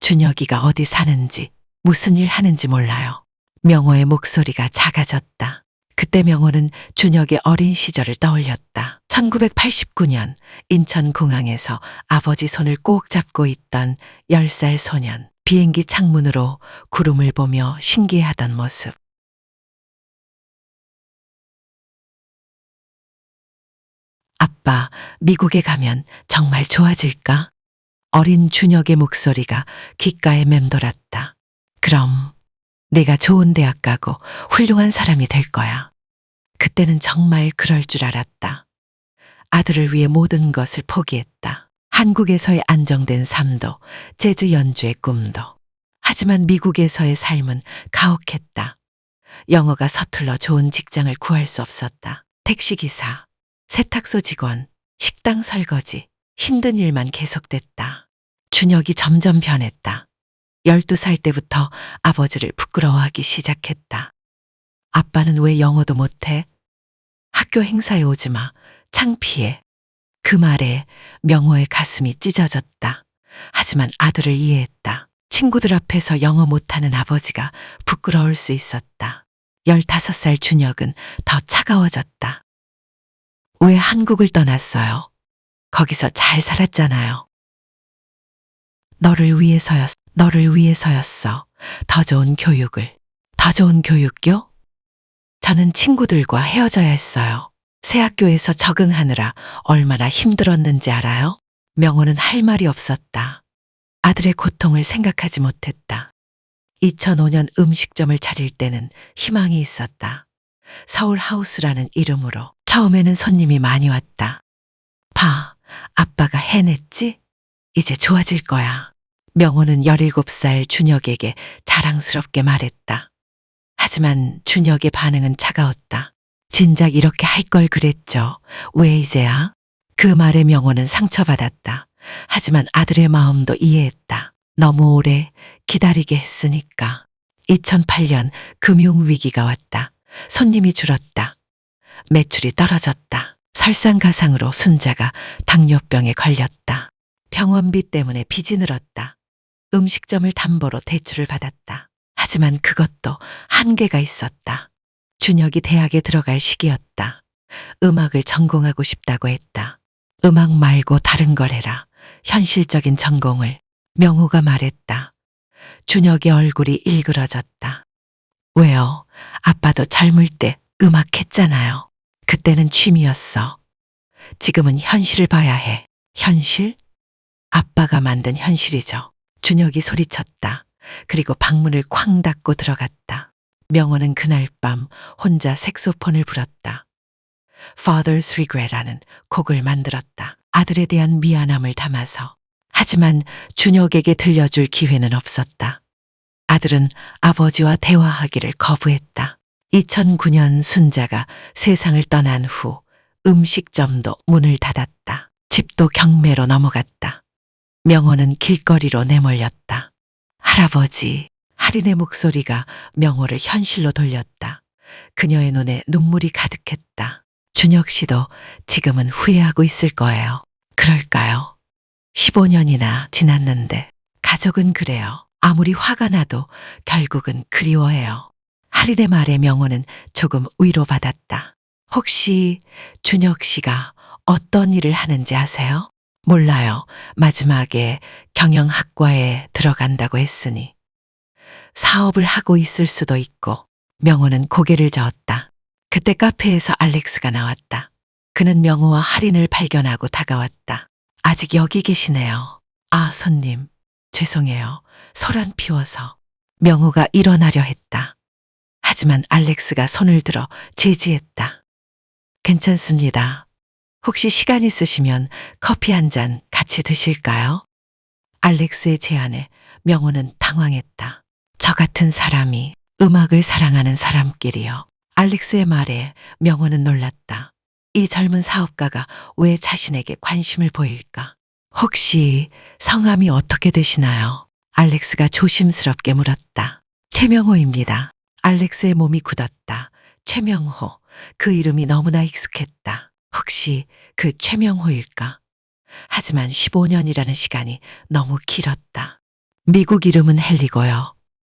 준혁이가 어디 사는지, 무슨 일 하는지 몰라요. 명호의 목소리가 작아졌다. 그때 명호는 준혁의 어린 시절을 떠올렸다. 1989년 인천공항에서 아버지 손을 꼭 잡고 있던 10살 소년. 비행기 창문으로 구름을 보며 신기해하던 모습. 아빠, 미국에 가면 정말 좋아질까? 어린 준혁의 목소리가 귓가에 맴돌았다. 그럼 내가 좋은 대학 가고 훌륭한 사람이 될 거야. 그때는 정말 그럴 줄 알았다. 아들을 위해 모든 것을 포기했다. 한국에서의 안정된 삶도, 재즈 연주의 꿈도. 하지만 미국에서의 삶은 가혹했다. 영어가 서툴러 좋은 직장을 구할 수 없었다. 택시기사, 세탁소 직원, 식당 설거지, 힘든 일만 계속됐다. 준혁이 점점 변했다. 12살 때부터 아버지를 부끄러워하기 시작했다. 아빠는 왜 영어도 못해? 학교 행사에 오지 마. 창피해. 그 말에 명호의 가슴이 찢어졌다. 하지만 아들을 이해했다. 친구들 앞에서 영어 못하는 아버지가 부끄러울 수 있었다. 15살 준혁은 더 차가워졌다. 왜 한국을 떠났어요? 거기서 잘 살았잖아요. 너를 위해서였어. 더 좋은 교육을. 더 좋은 교육요? 저는 친구들과 헤어져야 했어요. 새 학교에서 적응하느라 얼마나 힘들었는지 알아요? 명호는 할 말이 없었다. 아들의 고통을 생각하지 못했다. 2005년 음식점을 차릴 때는 희망이 있었다. 서울하우스라는 이름으로. 처음에는 손님이 많이 왔다. 봐, 아빠가 해냈지? 이제 좋아질 거야. 명호는 17살 준혁에게 자랑스럽게 말했다. 하지만 준혁의 반응은 차가웠다. 진작 이렇게 할 걸 그랬죠. 왜 이제야? 그 말에 명호는 상처받았다. 하지만 아들의 마음도 이해했다. 너무 오래 기다리게 했으니까. 2008년 금융위기가 왔다. 손님이 줄었다. 매출이 떨어졌다. 설상가상으로 순자가 당뇨병에 걸렸다. 병원비 때문에 빚이 늘었다. 음식점을 담보로 대출을 받았다. 하지만 그것도 한계가 있었다. 준혁이 대학에 들어갈 시기였다. 음악을 전공하고 싶다고 했다. 음악 말고 다른 걸 해라. 현실적인 전공을. 명호가 말했다. 준혁의 얼굴이 일그러졌다. 왜요? 아빠도 젊을 때 음악했잖아요. 그때는 취미였어. 지금은 현실을 봐야 해. 현실? 아빠가 만든 현실이죠. 준혁이 소리쳤다. 그리고 방문을 쾅 닫고 들어갔다. 명호는 그날 밤 혼자 색소폰을 불었다. Father's Regret라는 곡을 만들었다. 아들에 대한 미안함을 담아서. 하지만 준혁에게 들려줄 기회는 없었다. 아들은 아버지와 대화하기를 거부했다. 2009년 순자가 세상을 떠난 후 음식점도 문을 닫았다. 집도 경매로 넘어갔다. 명호는 길거리로 내몰렸다. 할아버지, 할인의 목소리가 명호를 현실로 돌렸다. 그녀의 눈에 눈물이 가득했다. 준혁 씨도 지금은 후회하고 있을 거예요. 그럴까요? 15년이나 지났는데 가족은 그래요. 아무리 화가 나도 결국은 그리워해요. 할인의 말에 명호는 조금 위로받았다. 혹시 준혁 씨가 어떤 일을 하는지 아세요? 몰라요. 마지막에 경영학과에 들어간다고 했으니. 사업을 하고 있을 수도 있고 명호는 고개를 저었다. 그때 카페에서 알렉스가 나왔다. 그는 명호와 할인을 발견하고 다가왔다. 아직 여기 계시네요. 아, 손님. 죄송해요. 소란 피워서. 명호가 일어나려 했다. 하지만 알렉스가 손을 들어 제지했다. 괜찮습니다. 혹시 시간 있으시면 커피 한 잔 같이 드실까요? 알렉스의 제안에 명호는 당황했다. 저 같은 사람이 음악을 사랑하는 사람끼리요. 알렉스의 말에 명호는 놀랐다. 이 젊은 사업가가 왜 자신에게 관심을 보일까? 혹시 성함이 어떻게 되시나요? 알렉스가 조심스럽게 물었다. 최명호입니다. 알렉스의 몸이 굳었다. 최명호. 그 이름이 너무나 익숙했다. 혹시 그 최명호일까? 하지만 15년이라는 시간이 너무 길었다. 미국 이름은 헬리고요.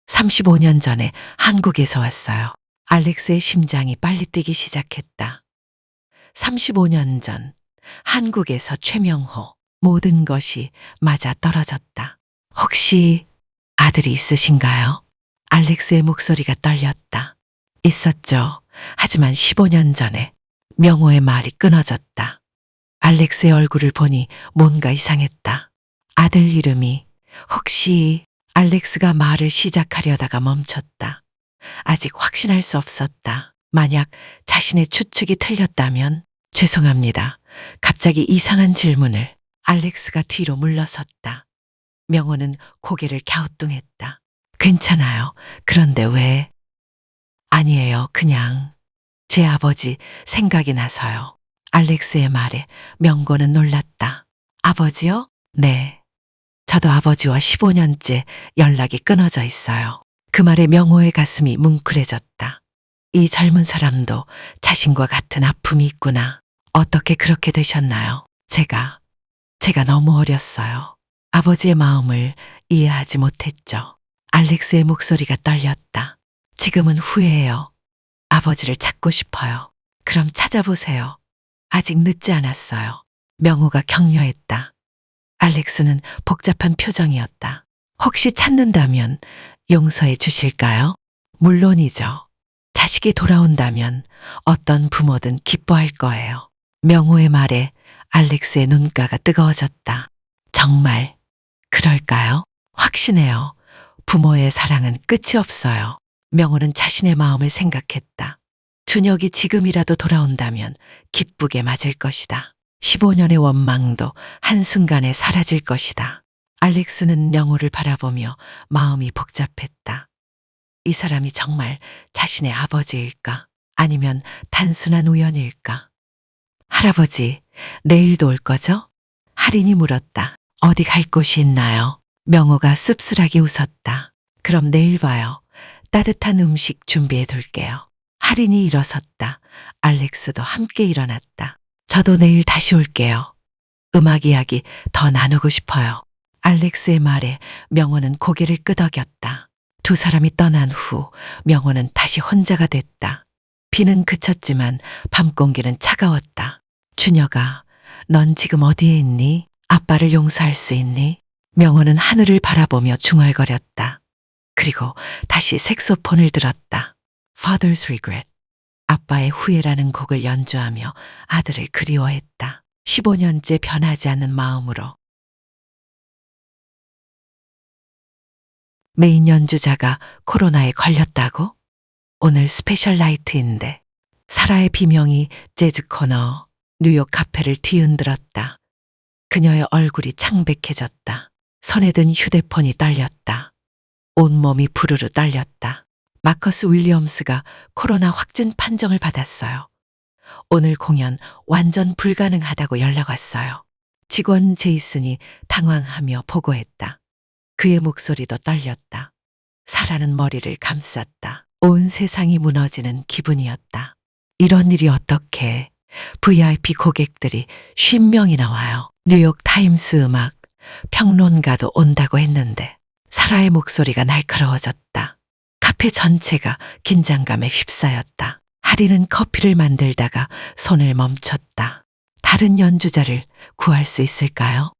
35년 전에 한국에서 왔어요. 알렉스의 심장이 빨리 뛰기 시작했다. 35년 전 한국에서 최명호. 모든 것이 맞아 떨어졌다. 혹시 아들이 있으신가요? 알렉스의 목소리가 떨렸다. 있었죠. 하지만 15년 전에 명호의 말이 끊어졌다. 알렉스의 얼굴을 보니 뭔가 이상했다. 아들 이름이 혹시 알렉스가 말을 시작하려다가 멈췄다. 아직 확신할 수 없었다. 만약 자신의 추측이 틀렸다면 죄송합니다. 갑자기 이상한 질문을 알렉스가 뒤로 물러섰다. 명호는 고개를 갸우뚱했다. 괜찮아요. 그런데 왜? 아니에요. 그냥 제 아버지 생각이 나서요. 알렉스의 말에 명호는 놀랐다. 아버지요? 네. 저도 아버지와 15년째 연락이 끊어져 있어요. 그 말에 명호의 가슴이 뭉클해졌다. 이 젊은 사람도 자신과 같은 아픔이 있구나. 어떻게 그렇게 되셨나요? 제가 너무 어렸어요. 아버지의 마음을 이해하지 못했죠. 알렉스의 목소리가 떨렸다. 지금은 후회해요. 아버지를 찾고 싶어요. 그럼 찾아보세요. 아직 늦지 않았어요. 명호가 격려했다. 알렉스는 복잡한 표정이었다. 혹시 찾는다면 용서해 주실까요? 물론이죠. 자식이 돌아온다면 어떤 부모든 기뻐할 거예요. 명호의 말에 알렉스의 눈가가 뜨거워졌다. 정말 그럴까요? 확신해요. 부모의 사랑은 끝이 없어요. 명호는 자신의 마음을 생각했다. 준혁이 지금이라도 돌아온다면 기쁘게 맞을 것이다. 15년의 원망도 한순간에 사라질 것이다. 알렉스는 명호를 바라보며 마음이 복잡했다. 이 사람이 정말 자신의 아버지일까? 아니면 단순한 우연일까? 할아버지, 내일도 올 거죠? 할인이 물었다. 어디 갈 곳이 있나요? 명호가 씁쓸하게 웃었다. 그럼 내일 봐요. 따뜻한 음식 준비해 둘게요. 할인이 일어섰다. 알렉스도 함께 일어났다. 저도 내일 다시 올게요. 음악 이야기 더 나누고 싶어요. 알렉스의 말에 명호는 고개를 끄덕였다. 두 사람이 떠난 후 명호는 다시 혼자가 됐다. 비는 그쳤지만 밤 공기는 차가웠다. 준혁아, 넌 지금 어디에 있니? 아빠를 용서할 수 있니? 명호는 하늘을 바라보며 중얼거렸다. 그리고 다시 색소폰을 들었다. Father's Regret. 아빠의 후회라는 곡을 연주하며 아들을 그리워했다. 15년째 변하지 않는 마음으로. 메인 연주자가 코로나에 걸렸다고? 오늘 스페셜 나이트인데. 사라의 비명이 재즈 코너, 뉴욕 카페를 뒤흔들었다. 그녀의 얼굴이 창백해졌다. 손에 든 휴대폰이 떨렸다. 온몸이 부르르 떨렸다. 마커스 윌리엄스가 코로나 확진 판정을 받았어요. 오늘 공연 완전 불가능하다고 연락 왔어요. 직원 제이슨이 당황하며 보고했다. 그의 목소리도 떨렸다. 사라는 머리를 감쌌다. 온 세상이 무너지는 기분이었다. 이런 일이 어떻게 VIP 고객들이 50명이나 와요. 뉴욕 타임스 음악 평론가도 온다고 했는데 사라의 목소리가 날카로워졌다. 카페 전체가 긴장감에 휩싸였다. 할인은 커피를 만들다가 손을 멈췄다. 다른 연주자를 구할 수 있을까요?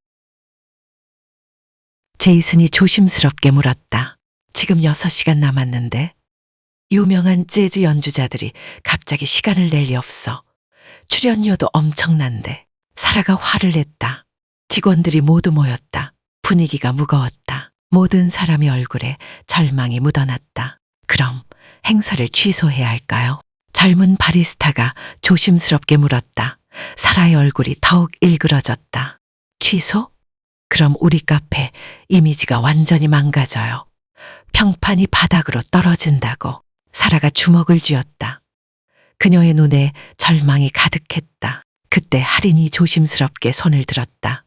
제이슨이 조심스럽게 물었다. 지금 6시간 남았는데 유명한 재즈 연주자들이 갑자기 시간을 낼 리 없어. 출연료도 엄청난데. 사라가 화를 냈다. 직원들이 모두 모였다. 분위기가 무거웠다. 모든 사람의 얼굴에 절망이 묻어났다. 그럼 행사를 취소해야 할까요? 젊은 바리스타가 조심스럽게 물었다. 사라의 얼굴이 더욱 일그러졌다. 취소? 그럼 우리 카페 이미지가 완전히 망가져요. 평판이 바닥으로 떨어진다고. 사라가 주먹을 쥐었다. 그녀의 눈에 절망이 가득했다. 그때 할인이 조심스럽게 손을 들었다.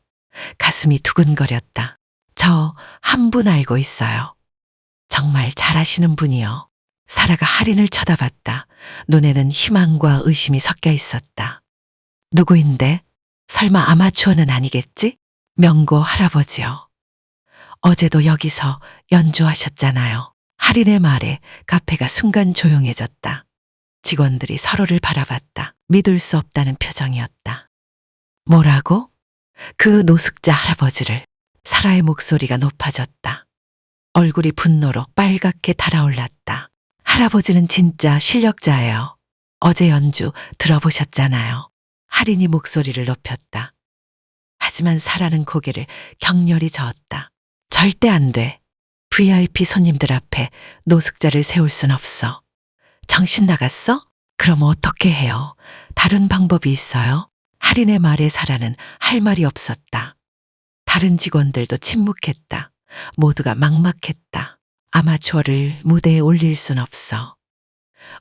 가슴이 두근거렸다. 저 한 분 알고 있어요. 정말 잘하시는 분이요. 사라가 할인을 쳐다봤다. 눈에는 희망과 의심이 섞여 있었다. 누구인데? 설마 아마추어는 아니겠지? 명고 할아버지요. 어제도 여기서 연주하셨잖아요. 할인의 말에 카페가 순간 조용해졌다. 직원들이 서로를 바라봤다. 믿을 수 없다는 표정이었다. 뭐라고? 그 노숙자 할아버지를. 사라의 목소리가 높아졌다. 얼굴이 분노로 빨갛게 달아올랐다. 할아버지는 진짜 실력자예요. 어제 연주 들어보셨잖아요. 할인이 목소리를 높였다. 하지만 사라는 고개를 격렬히 저었다. 절대 안 돼. VIP 손님들 앞에 노숙자를 세울 순 없어. 정신 나갔어? 그럼 어떻게 해요? 다른 방법이 있어요? 할인의 말에 사라는 할 말이 없었다. 다른 직원들도 침묵했다. 모두가 막막했다. 아마추어를 무대에 올릴 순 없어.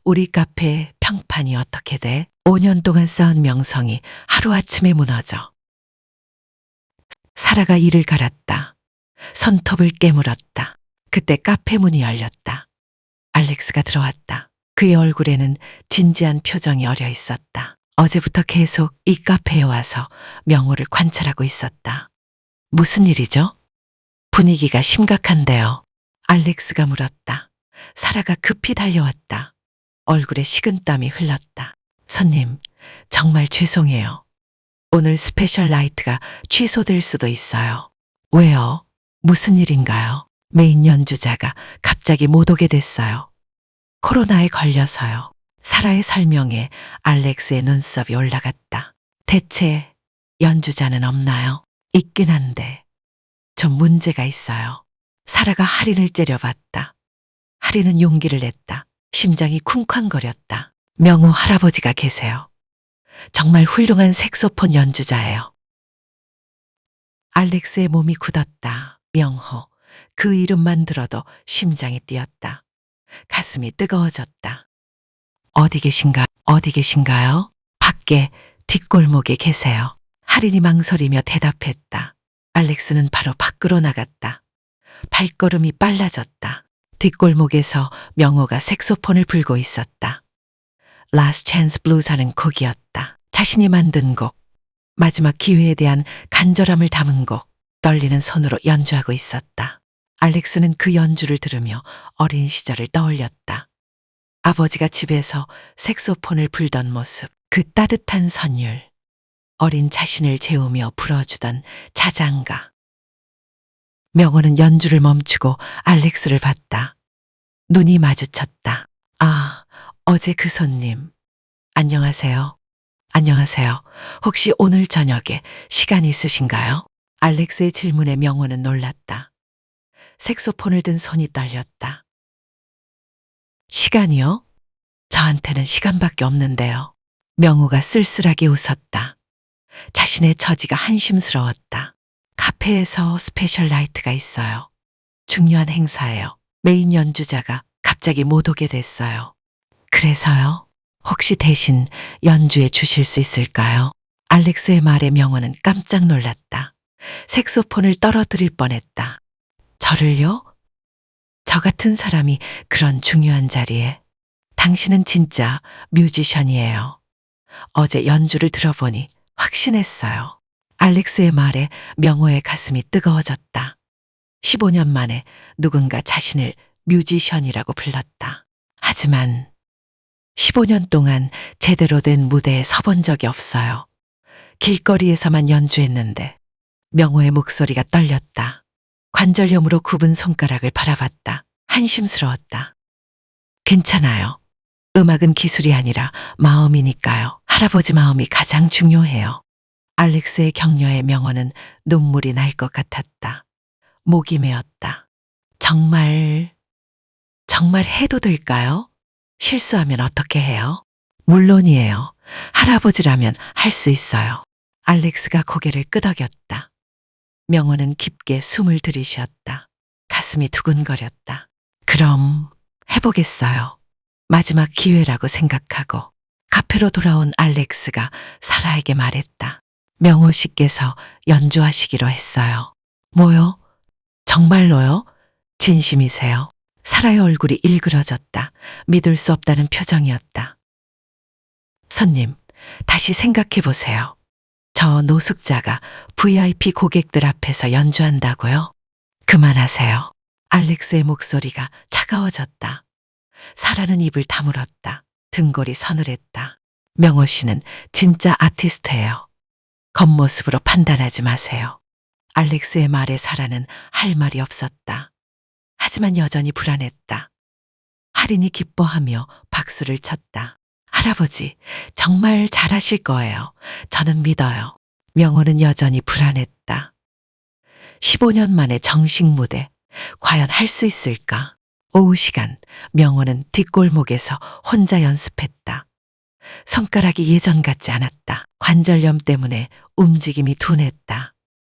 우리 카페 평판이 어떻게 돼? 5년 동안 쌓은 명성이 하루아침에 무너져. 사라가 이를 갈았다. 손톱을 깨물었다. 그때 카페 문이 열렸다. 알렉스가 들어왔다. 그의 얼굴에는 진지한 표정이 어려 있었다. 어제부터 계속 이 카페에 와서 명호를 관찰하고 있었다. 무슨 일이죠? 분위기가 심각한데요. 알렉스가 물었다. 사라가 급히 달려왔다. 얼굴에 식은땀이 흘렀다. 손님, 정말 죄송해요. 오늘 스페셜 라이트가 취소될 수도 있어요. 왜요? 무슨 일인가요? 메인 연주자가 갑자기 못 오게 됐어요. 코로나에 걸려서요. 사라의 설명에 알렉스의 눈썹이 올라갔다. 대체 연주자는 없나요? 있긴 한데 좀 문제가 있어요. 사라가 할인을 째려봤다. 할인은 용기를 냈다. 심장이 쿵쾅거렸다. 명호 할아버지가 계세요. 정말 훌륭한 색소폰 연주자예요. 알렉스의 몸이 굳었다. 명호. 그 이름만 들어도 심장이 뛰었다. 가슴이 뜨거워졌다. 어디 계신가요? 밖에 뒷골목에 계세요. 할인이 망설이며 대답했다. 알렉스는 바로 밖으로 나갔다. 발걸음이 빨라졌다. 뒷골목에서 명호가 색소폰을 불고 있었다. Last Chance Blues 하는 곡이었다. 자신이 만든 곡, 마지막 기회에 대한 간절함을 담은 곡, 떨리는 손으로 연주하고 있었다. 알렉스는 그 연주를 들으며 어린 시절을 떠올렸다. 아버지가 집에서 색소폰을 불던 모습, 그 따뜻한 선율, 어린 자신을 재우며 불어주던 자장가. 명호는 연주를 멈추고 알렉스를 봤다. 눈이 마주쳤다. 아, 어제 그 손님. 안녕하세요. 안녕하세요. 혹시 오늘 저녁에 시간 있으신가요? 알렉스의 질문에 명호는 놀랐다. 색소폰을 든 손이 떨렸다. 시간이요? 저한테는 시간밖에 없는데요. 명호가 쓸쓸하게 웃었다. 자신의 처지가 한심스러웠다. 카페에서 스페셜 라이트가 있어요. 중요한 행사예요. 메인 연주자가 갑자기 못 오게 됐어요. 그래서요? 혹시 대신 연주해 주실 수 있을까요? 알렉스의 말에 명호는 깜짝 놀랐다. 색소폰을 떨어뜨릴 뻔했다. 저를요? 저 같은 사람이 그런 중요한 자리에. 당신은 진짜 뮤지션이에요. 어제 연주를 들어보니 확신했어요. 알렉스의 말에 명호의 가슴이 뜨거워졌다. 15년 만에 누군가 자신을 뮤지션이라고 불렀다. 하지만 15년 동안 제대로 된 무대에 서본 적이 없어요. 길거리에서만 연주했는데 명호의 목소리가 떨렸다. 관절염으로 굽은 손가락을 바라봤다. 한심스러웠다. 괜찮아요. 음악은 기술이 아니라 마음이니까요. 할아버지 마음이 가장 중요해요. 알렉스의 격려에 명호는 눈물이 날 것 같았다. 목이 메었다. 정말 해도 될까요? 실수하면 어떻게 해요? 물론이에요. 할아버지라면 할 수 있어요. 알렉스가 고개를 끄덕였다. 명호는 깊게 숨을 들이쉬었다. 가슴이 두근거렸다. 그럼 해보겠어요. 마지막 기회라고 생각하고 카페로 돌아온 알렉스가 사라에게 말했다. 명호 씨께서 연주하시기로 했어요. 뭐요? 정말로요? 진심이세요? 사라의 얼굴이 일그러졌다. 믿을 수 없다는 표정이었다. 손님, 다시 생각해 보세요. 저 노숙자가 VIP 고객들 앞에서 연주한다고요? 그만하세요. 알렉스의 목소리가 차가워졌다. 사라는 입을 다물었다. 등골이 서늘했다. 명호 씨는 진짜 아티스트예요. 겉모습으로 판단하지 마세요. 알렉스의 말에 사라는 할 말이 없었다. 하지만 여전히 불안했다. 할인이 기뻐하며 박수를 쳤다. 할아버지, 정말 잘하실 거예요. 저는 믿어요. 명호는 여전히 불안했다. 15년 만에 정식 무대, 과연 할 수 있을까? 오후 시간, 명호는 뒷골목에서 혼자 연습했다. 손가락이 예전 같지 않았다. 관절염 때문에 움직임이 둔했다.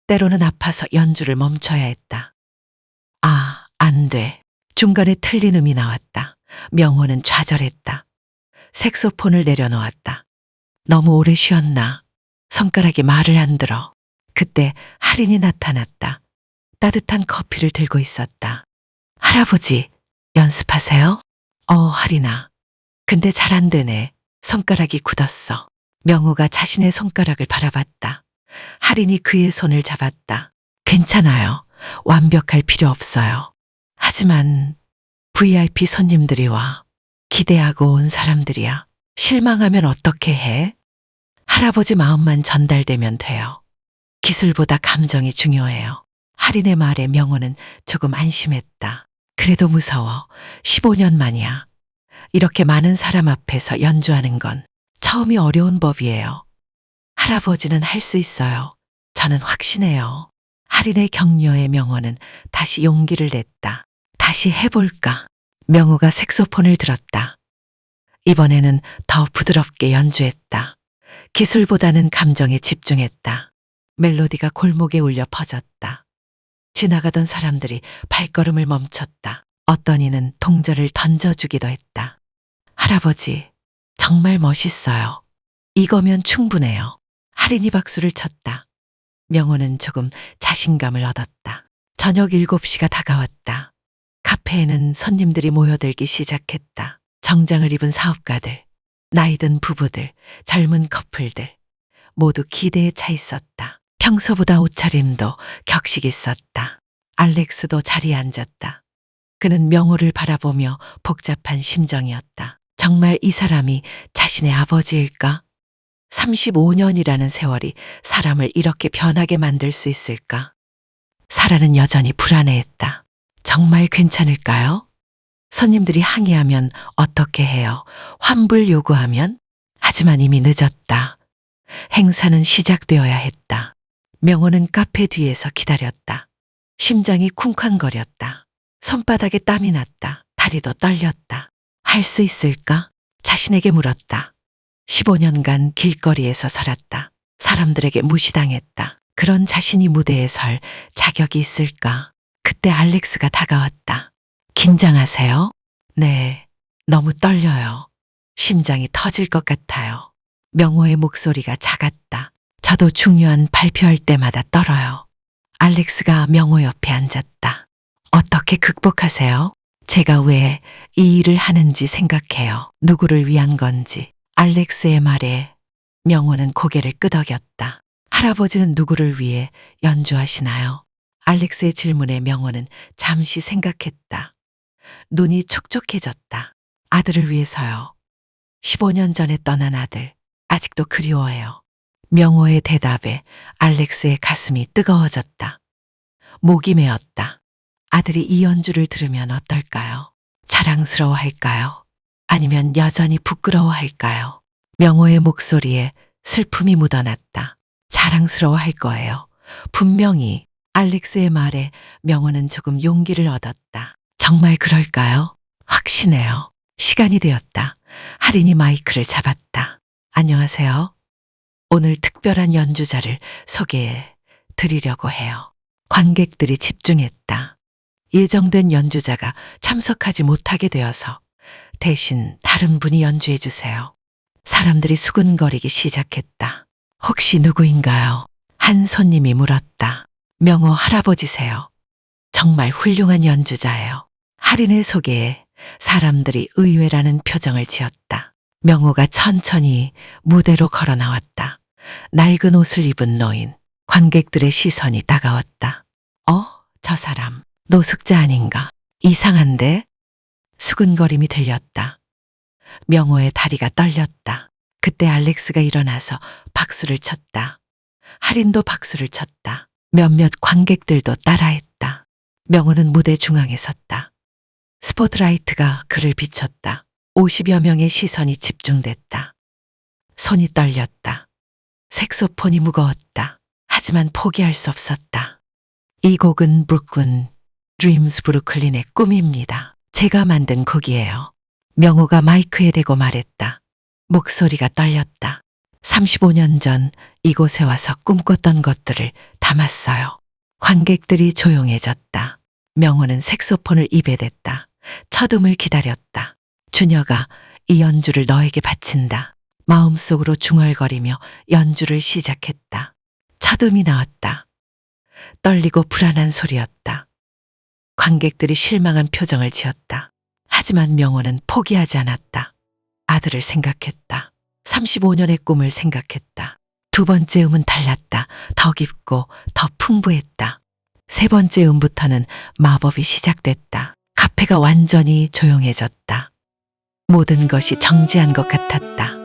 때로는 아파서 연주를 멈춰야 했다. 아, 안 돼. 중간에 틀린 음이 나왔다. 명호는 좌절했다. 색소폰을 내려놓았다. 너무 오래 쉬었나? 손가락이 말을 안 들어. 그때 할인이 나타났다. 따뜻한 커피를 들고 있었다. 할아버지, 연습하세요? 할인아. 근데 잘 안 되네. 손가락이 굳었어. 명호가 자신의 손가락을 바라봤다. 할인이 그의 손을 잡았다. 괜찮아요. 완벽할 필요 없어요. 하지만 VIP 손님들이 와. 기대하고 온 사람들이야. 실망하면 어떻게 해? 할아버지 마음만 전달되면 돼요. 기술보다 감정이 중요해요. 할인의 말에 명호는 조금 안심했다. 그래도 무서워. 15년 만이야. 이렇게 많은 사람 앞에서 연주하는 건 처음이 어려운 법이에요. 할아버지는 할 수 있어요. 저는 확신해요. 할인의 격려에 명호는 다시 용기를 냈다. 다시 해볼까? 명호가 색소폰을 들었다. 이번에는 더 부드럽게 연주했다. 기술보다는 감정에 집중했다. 멜로디가 골목에 울려 퍼졌다. 지나가던 사람들이 발걸음을 멈췄다. 어떤 이는 동전을 던져주기도 했다. 할아버지, 정말 멋있어요. 이거면 충분해요. 할인이 박수를 쳤다. 명호는 조금 자신감을 얻었다. 저녁 7시가 다가왔다. 카페에는 손님들이 모여들기 시작했다. 정장을 입은 사업가들, 나이든 부부들, 젊은 커플들, 모두 기대에 차 있었다. 평소보다 옷차림도 격식 있었다. 알렉스도 자리에 앉았다. 그는 명호를 바라보며 복잡한 심정이었다. 정말 이 사람이 자신의 아버지일까? 35년이라는 세월이 사람을 이렇게 변하게 만들 수 있을까? 사라는 여전히 불안해했다. 정말 괜찮을까요? 손님들이 항의하면 어떻게 해요? 환불 요구하면? 하지만 이미 늦었다. 행사는 시작되어야 했다. 명호는 카페 뒤에서 기다렸다. 심장이 쿵쾅거렸다. 손바닥에 땀이 났다. 다리도 떨렸다. 할 수 있을까? 자신에게 물었다. 15년간 길거리에서 살았다. 사람들에게 무시당했다. 그런 자신이 무대에 설 자격이 있을까? 그때 알렉스가 다가왔다. 긴장하세요? 네, 너무 떨려요. 심장이 터질 것 같아요. 명호의 목소리가 작았다. 저도 중요한 발표할 때마다 떨어요. 알렉스가 명호 옆에 앉았다. 어떻게 극복하세요? 제가 왜 이 일을 하는지 생각해요. 누구를 위한 건지. 알렉스의 말에 명호는 고개를 끄덕였다. 할아버지는 누구를 위해 연주하시나요? 알렉스의 질문에 명호는 잠시 생각했다. 눈이 촉촉해졌다. 아들을 위해서요. 15년 전에 떠난 아들, 아직도 그리워해요. 명호의 대답에 알렉스의 가슴이 뜨거워졌다. 목이 메었다. 아들이 이 연주를 들으면 어떨까요? 자랑스러워할까요? 아니면 여전히 부끄러워할까요? 명호의 목소리에 슬픔이 묻어났다. 자랑스러워할 거예요. 분명히 알렉스의 말에 명호는 조금 용기를 얻었다. 정말 그럴까요? 확신해요. 시간이 되었다. 할인이 마이크를 잡았다. 안녕하세요. 오늘 특별한 연주자를 소개해 드리려고 해요. 관객들이 집중했다. 예정된 연주자가 참석하지 못하게 되어서 대신 다른 분이 연주해 주세요. 사람들이 수근거리기 시작했다. 혹시 누구인가요? 한 손님이 물었다. 명호 할아버지세요. 정말 훌륭한 연주자예요. 할인의 소개에 사람들이 의외라는 표정을 지었다. 명호가 천천히 무대로 걸어 나왔다. 낡은 옷을 입은 노인. 관객들의 시선이 따가웠다. 저 사람 노숙자 아닌가? 이상한데? 수근거림이 들렸다. 명호의 다리가 떨렸다. 그때 알렉스가 일어나서 박수를 쳤다. 할인도 박수를 쳤다. 몇몇 관객들도 따라했다. 명호는 무대 중앙에 섰다. 스포트라이트가 그를 비췄다. 50여 명의 시선이 집중됐다. 손이 떨렸다. 색소폰이 무거웠다. 하지만 포기할 수 없었다. 이 곡은 브루클린, 드림스 브루클린의 꿈입니다. 제가 만든 곡이에요. 명호가 마이크에 대고 말했다. 목소리가 떨렸다. 35년 전 이곳에 와서 꿈꿨던 것들을 담았어요. 관객들이 조용해졌다. 명호는 색소폰을 입에 댔다. 첫 음을 기다렸다. 주녀가 이 연주를 너에게 바친다. 마음속으로 중얼거리며 연주를 시작했다. 첫 음이 나왔다. 떨리고 불안한 소리였다. 관객들이 실망한 표정을 지었다. 하지만 명호는 포기하지 않았다. 아들을 생각했다. 35년의 꿈을 생각했다. 두 번째 음은 달랐다. 더 깊고 더 풍부했다. 세 번째 음부터는 마법이 시작됐다. 카페가 완전히 조용해졌다. 모든 것이 정지한 것 같았다.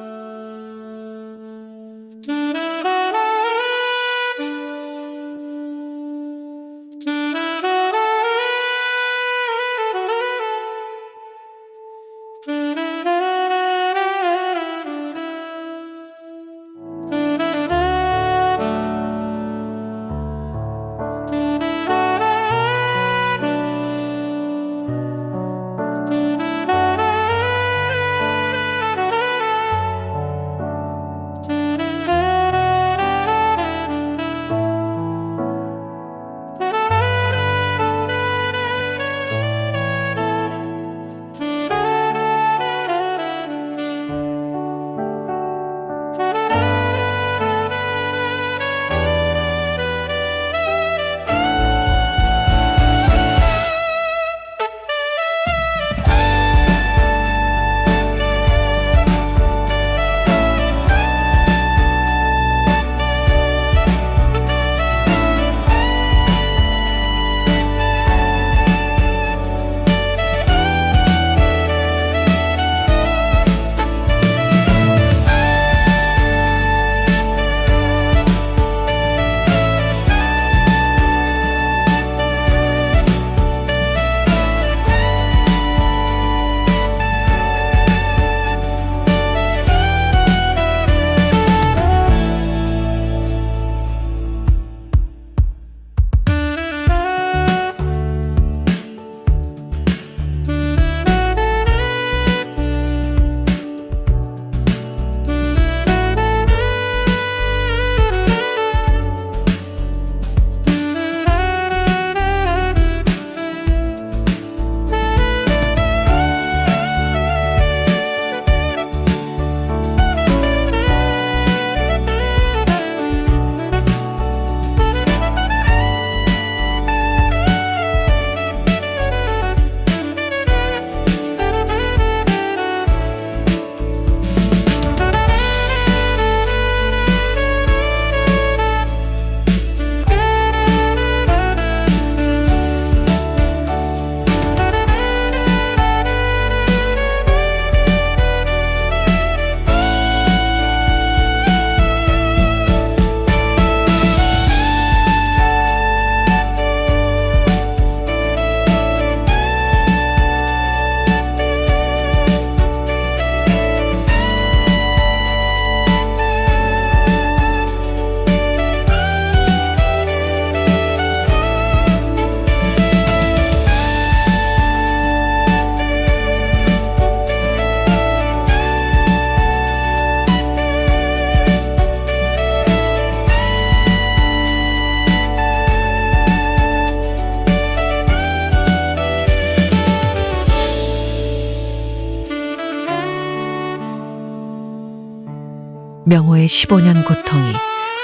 명호의 15년 고통이,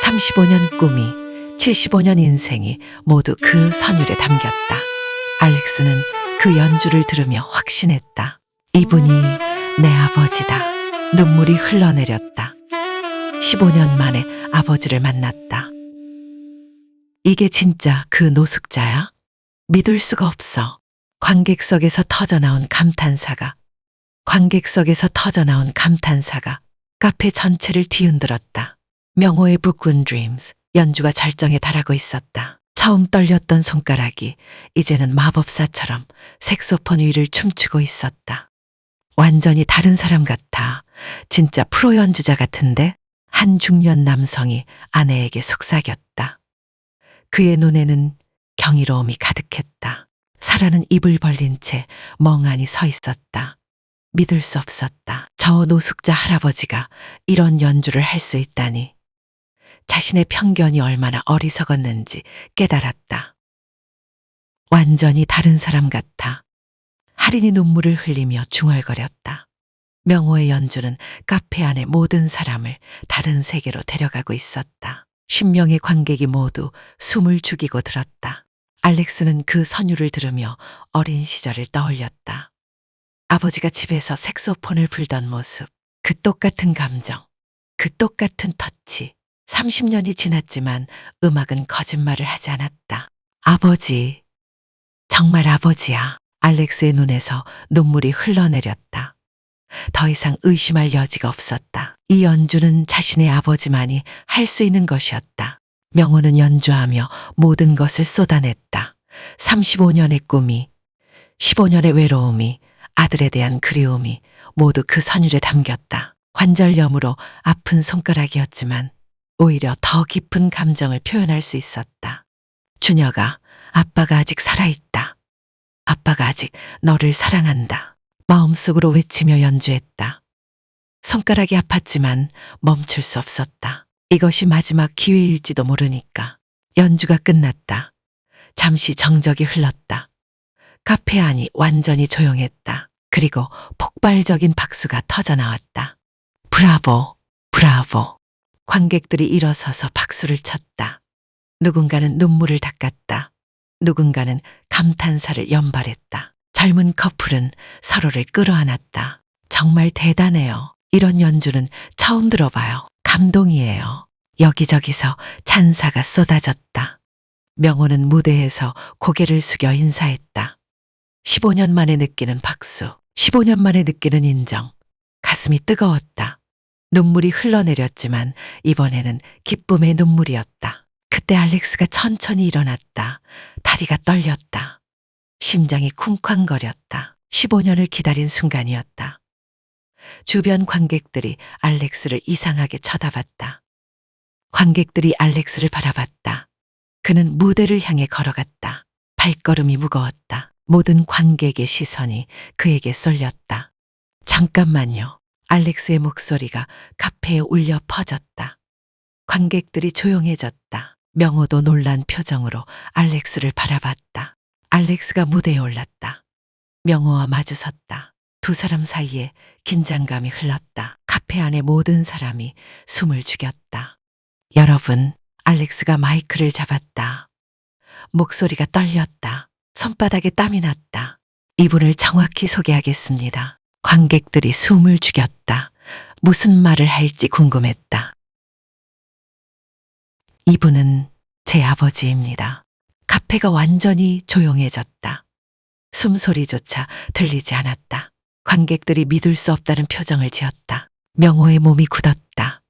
35년 꿈이, 75년 인생이 모두 그 선율에 담겼다. 알렉스는 그 연주를 들으며 확신했다. 이분이 내 아버지다. 눈물이 흘러내렸다. 15년 만에 아버지를 만났다. 이게 진짜 그 노숙자야? 믿을 수가 없어. 관객석에서 터져나온 감탄사가 카페 전체를 뒤흔들었다. 명호의 브루클린 드림스 연주가 절정에 달하고 있었다. 처음 떨렸던 손가락이 이제는 마법사처럼 색소폰 위를 춤추고 있었다. 완전히 다른 사람 같아. 진짜 프로 연주자 같은데? 한 중년 남성이 아내에게 속삭였다. 그의 눈에는 경이로움이 가득했다. 사라는 입을 벌린 채 멍하니 서 있었다. 믿을 수 없었다. 저 노숙자 할아버지가 이런 연주를 할 수 있다니. 자신의 편견이 얼마나 어리석었는지 깨달았다. 완전히 다른 사람 같아. 할인이 눈물을 흘리며 중얼거렸다. 명호의 연주는 카페 안의 모든 사람을 다른 세계로 데려가고 있었다. 10명의 관객이 모두 숨을 죽이고 들었다. 알렉스는 그 선율을 들으며 어린 시절을 떠올렸다. 아버지가 집에서 색소폰을 불던 모습, 그 똑같은 감정, 그 똑같은 터치. 30년이 지났지만 음악은 거짓말을 하지 않았다. 아버지, 정말 아버지야. 알렉스의 눈에서 눈물이 흘러내렸다. 더 이상 의심할 여지가 없었다. 이 연주는 자신의 아버지만이 할 수 있는 것이었다. 명호는 연주하며 모든 것을 쏟아냈다. 35년의 꿈이, 15년의 외로움이, 아들에 대한 그리움이 모두 그 선율에 담겼다. 관절염으로 아픈 손가락이었지만 오히려 더 깊은 감정을 표현할 수 있었다. 준혁아, 아빠가 아직 살아있다. 아빠가 아직 너를 사랑한다. 마음속으로 외치며 연주했다. 손가락이 아팠지만 멈출 수 없었다. 이것이 마지막 기회일지도 모르니까. 연주가 끝났다. 잠시 정적이 흘렀다. 카페 안이 완전히 조용했다. 그리고 폭발적인 박수가 터져나왔다. 브라보, 브라보. 관객들이 일어서서 박수를 쳤다. 누군가는 눈물을 닦았다. 누군가는 감탄사를 연발했다. 젊은 커플은 서로를 끌어안았다. 정말 대단해요. 이런 연주는 처음 들어봐요. 감동이에요. 여기저기서 찬사가 쏟아졌다. 명호는 무대에서 고개를 숙여 인사했다. 15년 만에 느끼는 박수, 15년 만에 느끼는 인정. 가슴이 뜨거웠다. 눈물이 흘러내렸지만 이번에는 기쁨의 눈물이었다. 그때 알렉스가 천천히 일어났다. 다리가 떨렸다. 심장이 쿵쾅거렸다. 15년을 기다린 순간이었다. 주변 관객들이 알렉스를 이상하게 쳐다봤다. 관객들이 알렉스를 바라봤다. 그는 무대를 향해 걸어갔다. 발걸음이 무거웠다. 모든 관객의 시선이 그에게 쏠렸다. 잠깐만요. 알렉스의 목소리가 카페에 울려 퍼졌다. 관객들이 조용해졌다. 명호도 놀란 표정으로 알렉스를 바라봤다. 알렉스가 무대에 올랐다. 명호와 마주섰다. 두 사람 사이에 긴장감이 흘렀다. 카페 안의 모든 사람이 숨을 죽였다. 여러분, 알렉스가 마이크를 잡았다. 목소리가 떨렸다. 손바닥에 땀이 났다. 이분을 정확히 소개하겠습니다. 관객들이 숨을 죽였다. 무슨 말을 할지 궁금했다. 이분은 제 아버지입니다. 카페가 완전히 조용해졌다. 숨소리조차 들리지 않았다. 관객들이 믿을 수 없다는 표정을 지었다. 명호의 몸이 굳었다.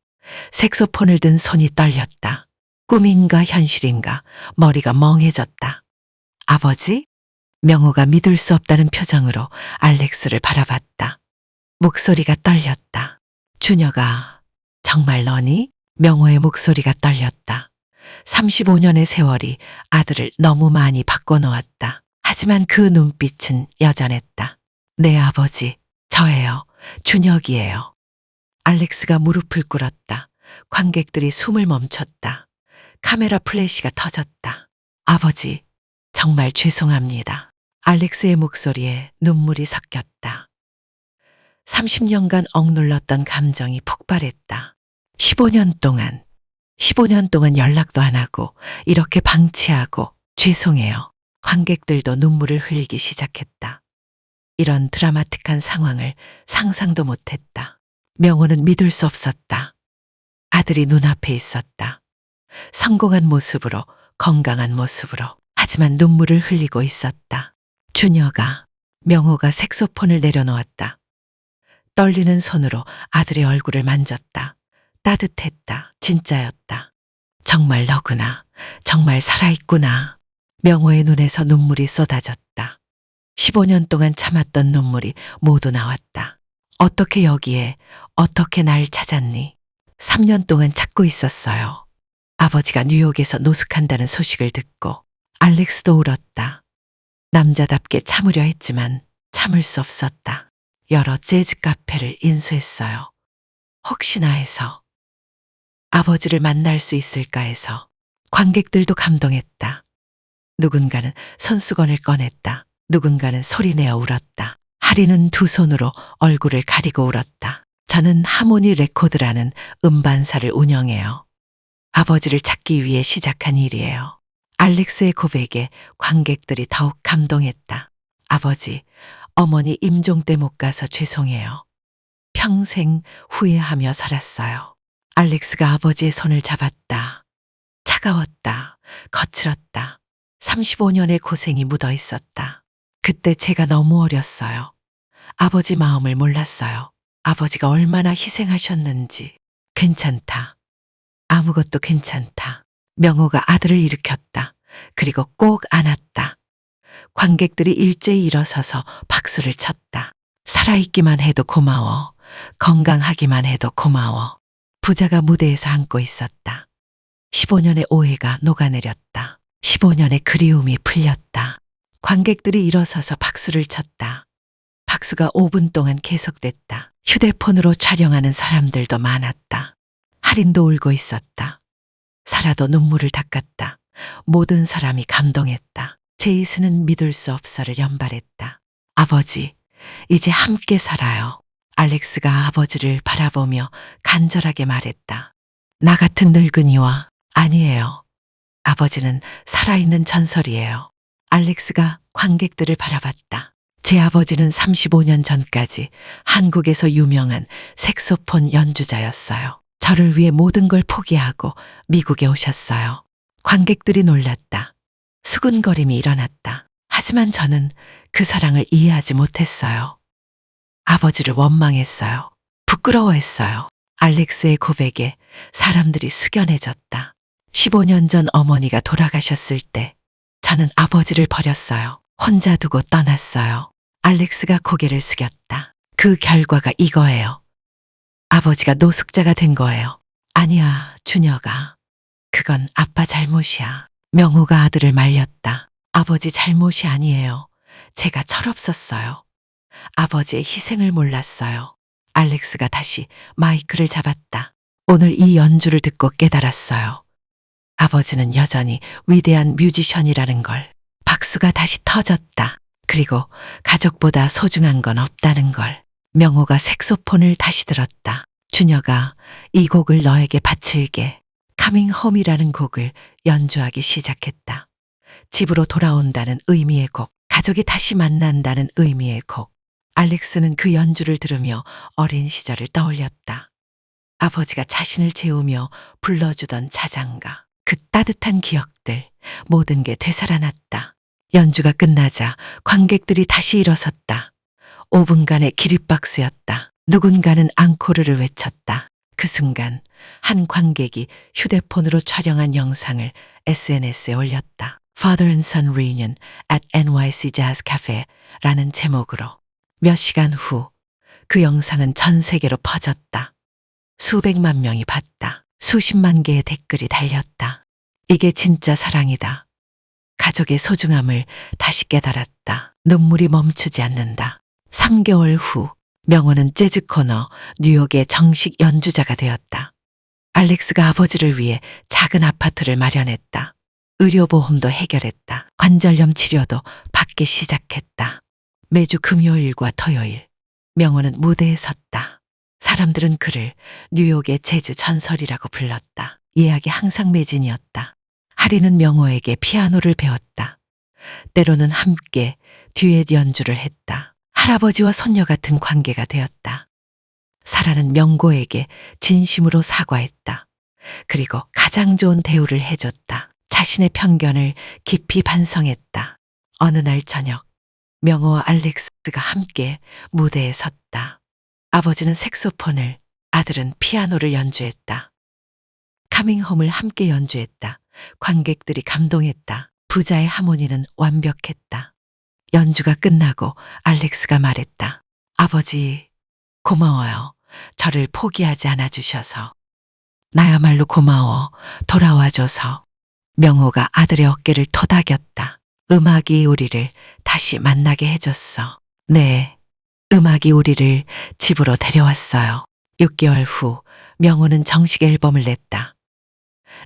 색소폰을 든 손이 떨렸다. 꿈인가 현실인가 머리가 멍해졌다. 아버지? 명호가 믿을 수 없다는 표정으로 알렉스를 바라봤다. 목소리가 떨렸다. 준혁아, 정말 너니? 명호의 목소리가 떨렸다. 35년의 세월이 아들을 너무 많이 바꿔놓았다. 하지만 그 눈빛은 여전했다. 내 아버지, 저예요. 준혁이에요. 알렉스가 무릎을 꿇었다. 관객들이 숨을 멈췄다. 카메라 플래시가 터졌다. 아버지, 정말 죄송합니다. 알렉스의 목소리에 눈물이 섞였다. 30년간 억눌렀던 감정이 폭발했다. 15년 동안 연락도 안 하고 이렇게 방치하고 죄송해요. 관객들도 눈물을 흘리기 시작했다. 이런 드라마틱한 상황을 상상도 못했다. 명호는 믿을 수 없었다. 아들이 눈앞에 있었다. 성공한 모습으로, 건강한 모습으로. 하지만 눈물을 흘리고 있었다. 명호가 색소폰을 내려놓았다. 떨리는 손으로 아들의 얼굴을 만졌다. 따뜻했다. 진짜였다. 정말 너구나. 정말 살아있구나. 명호의 눈에서 눈물이 쏟아졌다. 15년 동안 참았던 눈물이 모두 나왔다. 어떻게 여기에, 어떻게 날 찾았니? 3년 동안 찾고 있었어요. 아버지가 뉴욕에서 노숙한다는 소식을 듣고 알렉스도 울었다. 남자답게 참으려 했지만 참을 수 없었다. 여러 재즈 카페를 인수했어요. 혹시나 해서. 아버지를 만날 수 있을까 해서. 관객들도 감동했다. 누군가는 손수건을 꺼냈다. 누군가는 소리내어 울었다. 하리는 두 손으로 얼굴을 가리고 울었다. 저는 하모니 레코드라는 음반사를 운영해요. 아버지를 찾기 위해 시작한 일이에요. 알렉스의 고백에 관객들이 더욱 감동했다. 아버지, 어머니 임종 때 못 가서 죄송해요. 평생 후회하며 살았어요. 알렉스가 아버지의 손을 잡았다. 차가웠다. 거칠었다. 35년의 고생이 묻어 있었다. 그때 제가 너무 어렸어요. 아버지 마음을 몰랐어요. 아버지가 얼마나 희생하셨는지. 괜찮다. 아무것도 괜찮다. 명호가 아들을 일으켰다. 그리고 꼭 안았다. 관객들이 일제히 일어서서 박수를 쳤다. 살아있기만 해도 고마워. 건강하기만 해도 고마워. 부자가 무대에서 안고 있었다. 15년의 오해가 녹아내렸다. 15년의 그리움이 풀렸다. 관객들이 일어서서 박수를 쳤다. 박수가 5분 동안 계속됐다. 휴대폰으로 촬영하는 사람들도 많았다. 할인도 울고 있었다. 사라도 눈물을 닦았다. 모든 사람이 감동했다. 제이슨은 믿을 수 없어를 연발했다. 아버지, 이제 함께 살아요. 알렉스가 아버지를 바라보며 간절하게 말했다. 나 같은 늙은이와 아니에요. 아버지는 살아있는 전설이에요. 알렉스가 관객들을 바라봤다. 제 아버지는 35년 전까지 한국에서 유명한 색소폰 연주자였어요. 저를 위해 모든 걸 포기하고 미국에 오셨어요. 관객들이 놀랐다. 수군거림이 일어났다. 하지만 저는 그 사랑을 이해하지 못했어요. 아버지를 원망했어요. 부끄러워했어요. 알렉스의 고백에 사람들이 숙연해졌다. 15년 전 어머니가 돌아가셨을 때 저는 아버지를 버렸어요. 혼자 두고 떠났어요. 알렉스가 고개를 숙였다. 그 결과가 이거예요. 아버지가 노숙자가 된 거예요. 아니야, 준혁아. 그건 아빠 잘못이야. 명호가 아들을 말렸다. 아버지 잘못이 아니에요. 제가 철없었어요. 아버지의 희생을 몰랐어요. 알렉스가 다시 마이크를 잡았다. 오늘 이 연주를 듣고 깨달았어요. 아버지는 여전히 위대한 뮤지션이라는 걸. 박수가 다시 터졌다. 그리고 가족보다 소중한 건 없다는 걸. 명호가 색소폰을 다시 들었다. 준혁아, 이 곡을 너에게 바칠게. Coming Home이라는 곡을 연주하기 시작했다. 집으로 돌아온다는 의미의 곡, 가족이 다시 만난다는 의미의 곡. 알렉스는 그 연주를 들으며 어린 시절을 떠올렸다. 아버지가 자신을 재우며 불러주던 자장가, 그 따뜻한 기억들, 모든 게 되살아났다. 연주가 끝나자 관객들이 다시 일어섰다. 5분간의 기립박수였다. 누군가는 앙코르를 외쳤다. 그 순간 한 관객이 휴대폰으로 촬영한 영상을 SNS에 올렸다. Father and Son Reunion at NYC Jazz Cafe라는 제목으로. 몇 시간 후 그 영상은 전 세계로 퍼졌다. 수백만 명이 봤다. 수십만 개의 댓글이 달렸다. 이게 진짜 사랑이다. 가족의 소중함을 다시 깨달았다. 눈물이 멈추지 않는다. 3개월 후 명호는 재즈 코너 뉴욕의 정식 연주자가 되었다. 알렉스가 아버지를 위해 작은 아파트를 마련했다. 의료보험도 해결했다. 관절염 치료도 받기 시작했다. 매주 금요일과 토요일 명호는 무대에 섰다. 사람들은 그를 뉴욕의 재즈 전설이라고 불렀다. 예약이 항상 매진이었다. 하리는 명호에게 피아노를 배웠다. 때로는 함께 듀엣 연주를 했다. 할아버지와 손녀 같은 관계가 되었다. 사라는 명고에게 진심으로 사과했다. 그리고 가장 좋은 대우를 해줬다. 자신의 편견을 깊이 반성했다. 어느 날 저녁, 명호와 알렉스가 함께 무대에 섰다. 아버지는 색소폰을, 아들은 피아노를 연주했다. 카밍홈을 함께 연주했다. 관객들이 감동했다. 부자의 하모니는 완벽했다. 연주가 끝나고 알렉스가 말했다. 아버지, 고마워요. 저를 포기하지 않아 주셔서. 나야말로 고마워. 돌아와줘서. 명호가 아들의 어깨를 토닥였다. 음악이 우리를 다시 만나게 해줬어. 네, 음악이 우리를 집으로 데려왔어요. 6개월 후 명호는 정식 앨범을 냈다.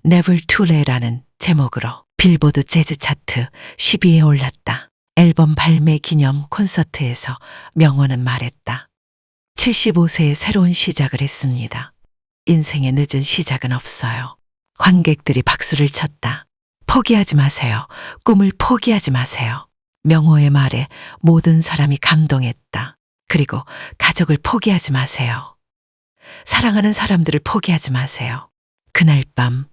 Never Too Late라는 제목으로 빌보드 재즈 차트 10위에 올랐다. 앨범 발매 기념 콘서트에서 명호는 말했다. 75세의 새로운 시작을 했습니다. 인생의 늦은 시작은 없어요. 관객들이 박수를 쳤다. 포기하지 마세요. 꿈을 포기하지 마세요. 명호의 말에 모든 사람이 감동했다. 그리고 가족을 포기하지 마세요. 사랑하는 사람들을 포기하지 마세요. 그날 밤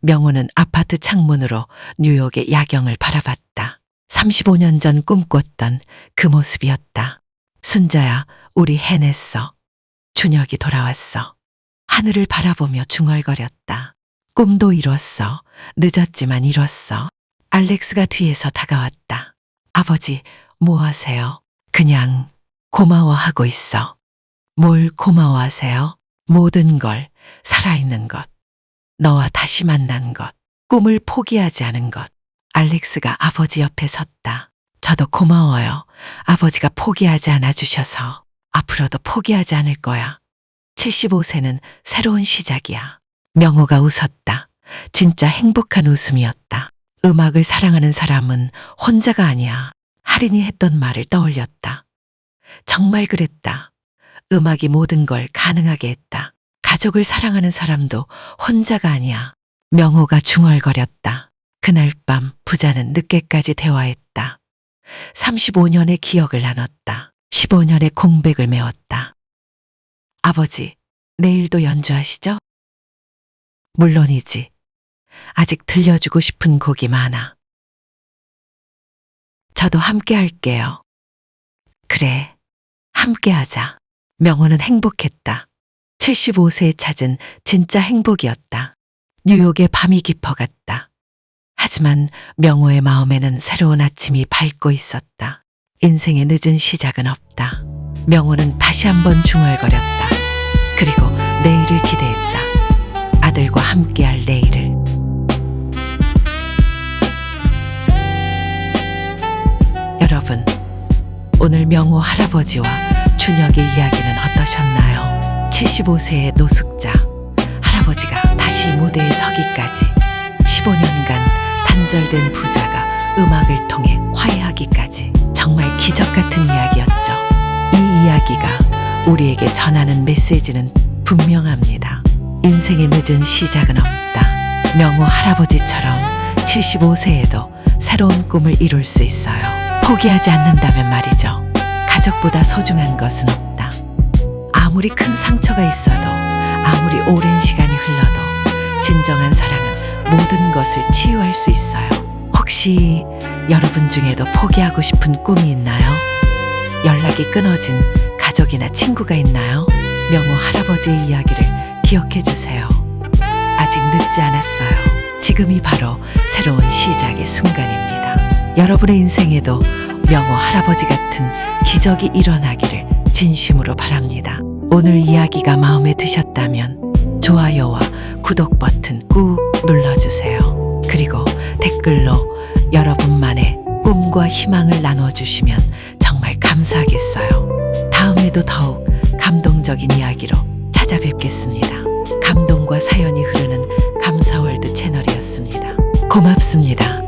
명호는 아파트 창문으로 뉴욕의 야경을 바라봤다. 35년 전 꿈꿨던 그 모습이었다. 순자야, 우리 해냈어. 준혁이 돌아왔어. 하늘을 바라보며 중얼거렸다. 꿈도 이뤘어. 늦었지만 이뤘어. 알렉스가 뒤에서 다가왔다. 아버지, 뭐 하세요? 그냥 고마워하고 있어. 뭘 고마워하세요? 모든 걸, 살아있는 것, 너와 다시 만난 것, 꿈을 포기하지 않은 것. 알렉스가 아버지 옆에 섰다. 저도 고마워요. 아버지가 포기하지 않아 주셔서. 앞으로도 포기하지 않을 거야. 75세는 새로운 시작이야. 명호가 웃었다. 진짜 행복한 웃음이었다. 음악을 사랑하는 사람은 혼자가 아니야. 할인이 했던 말을 떠올렸다. 정말 그랬다. 음악이 모든 걸 가능하게 했다. 가족을 사랑하는 사람도 혼자가 아니야. 명호가 중얼거렸다. 그날 밤 부자는 늦게까지 대화했다. 35년의 기억을 나눴다. 15년의 공백을 메웠다. 아버지, 내일도 연주하시죠? 물론이지. 아직 들려주고 싶은 곡이 많아. 저도 함께 할게요. 그래, 함께 하자. 명호는 행복했다. 75세에 찾은 진짜 행복이었다. 뉴욕의 밤이 깊어갔다. 하지만 명호의 마음에는 새로운 아침이 밝고 있었다. 인생의 늦은 시작은 없다. 명호는 다시 한번 중얼거렸다. 그리고 내일을 기대했다. 아들과 함께할 내일을. 여러분, 오늘 명호 할아버지와 준혁의 이야기는 어떠셨나요? 75세의 노숙자 할아버지가 다시 무대에 서기까지 15년간 단절된 부자가 음악을 통해 화해하기까지 정말 기적 같은 이야기였죠. 이 이야기가 우리에게 전하는 메시지는 분명합니다. 인생의 늦은 시작은 없다. 명호 할아버지처럼 75세에도 새로운 꿈을 이룰 수 있어요. 포기하지 않는다면 말이죠. 가족보다 소중한 것은 없다. 아무리 큰 상처가 있어도, 아무리 오랜 시간이 흘러도 진정한 사랑은 모든 것을 치유할 수 있어요. 혹시 여러분 중에도 포기하고 싶은 꿈이 있나요? 연락이 끊어진 가족이나 친구가 있나요? 명호 할아버지의 이야기를 기억해 주세요. 아직 늦지 않았어요. 지금이 바로 새로운 시작의 순간입니다. 여러분의 인생에도 명호 할아버지 같은 기적이 일어나기를 진심으로 바랍니다. 오늘 이야기가 마음에 드셨다면 좋아요와 구독 버튼 꾹 눌러주세요. 그리고 댓글로 여러분만의 꿈과 희망을 나눠주시면 정말 감사하겠어요. 다음에도 더욱 감동적인 이야기로 찾아뵙겠습니다. 감동과 사연이 흐르는 감사월드 채널이었습니다. 고맙습니다.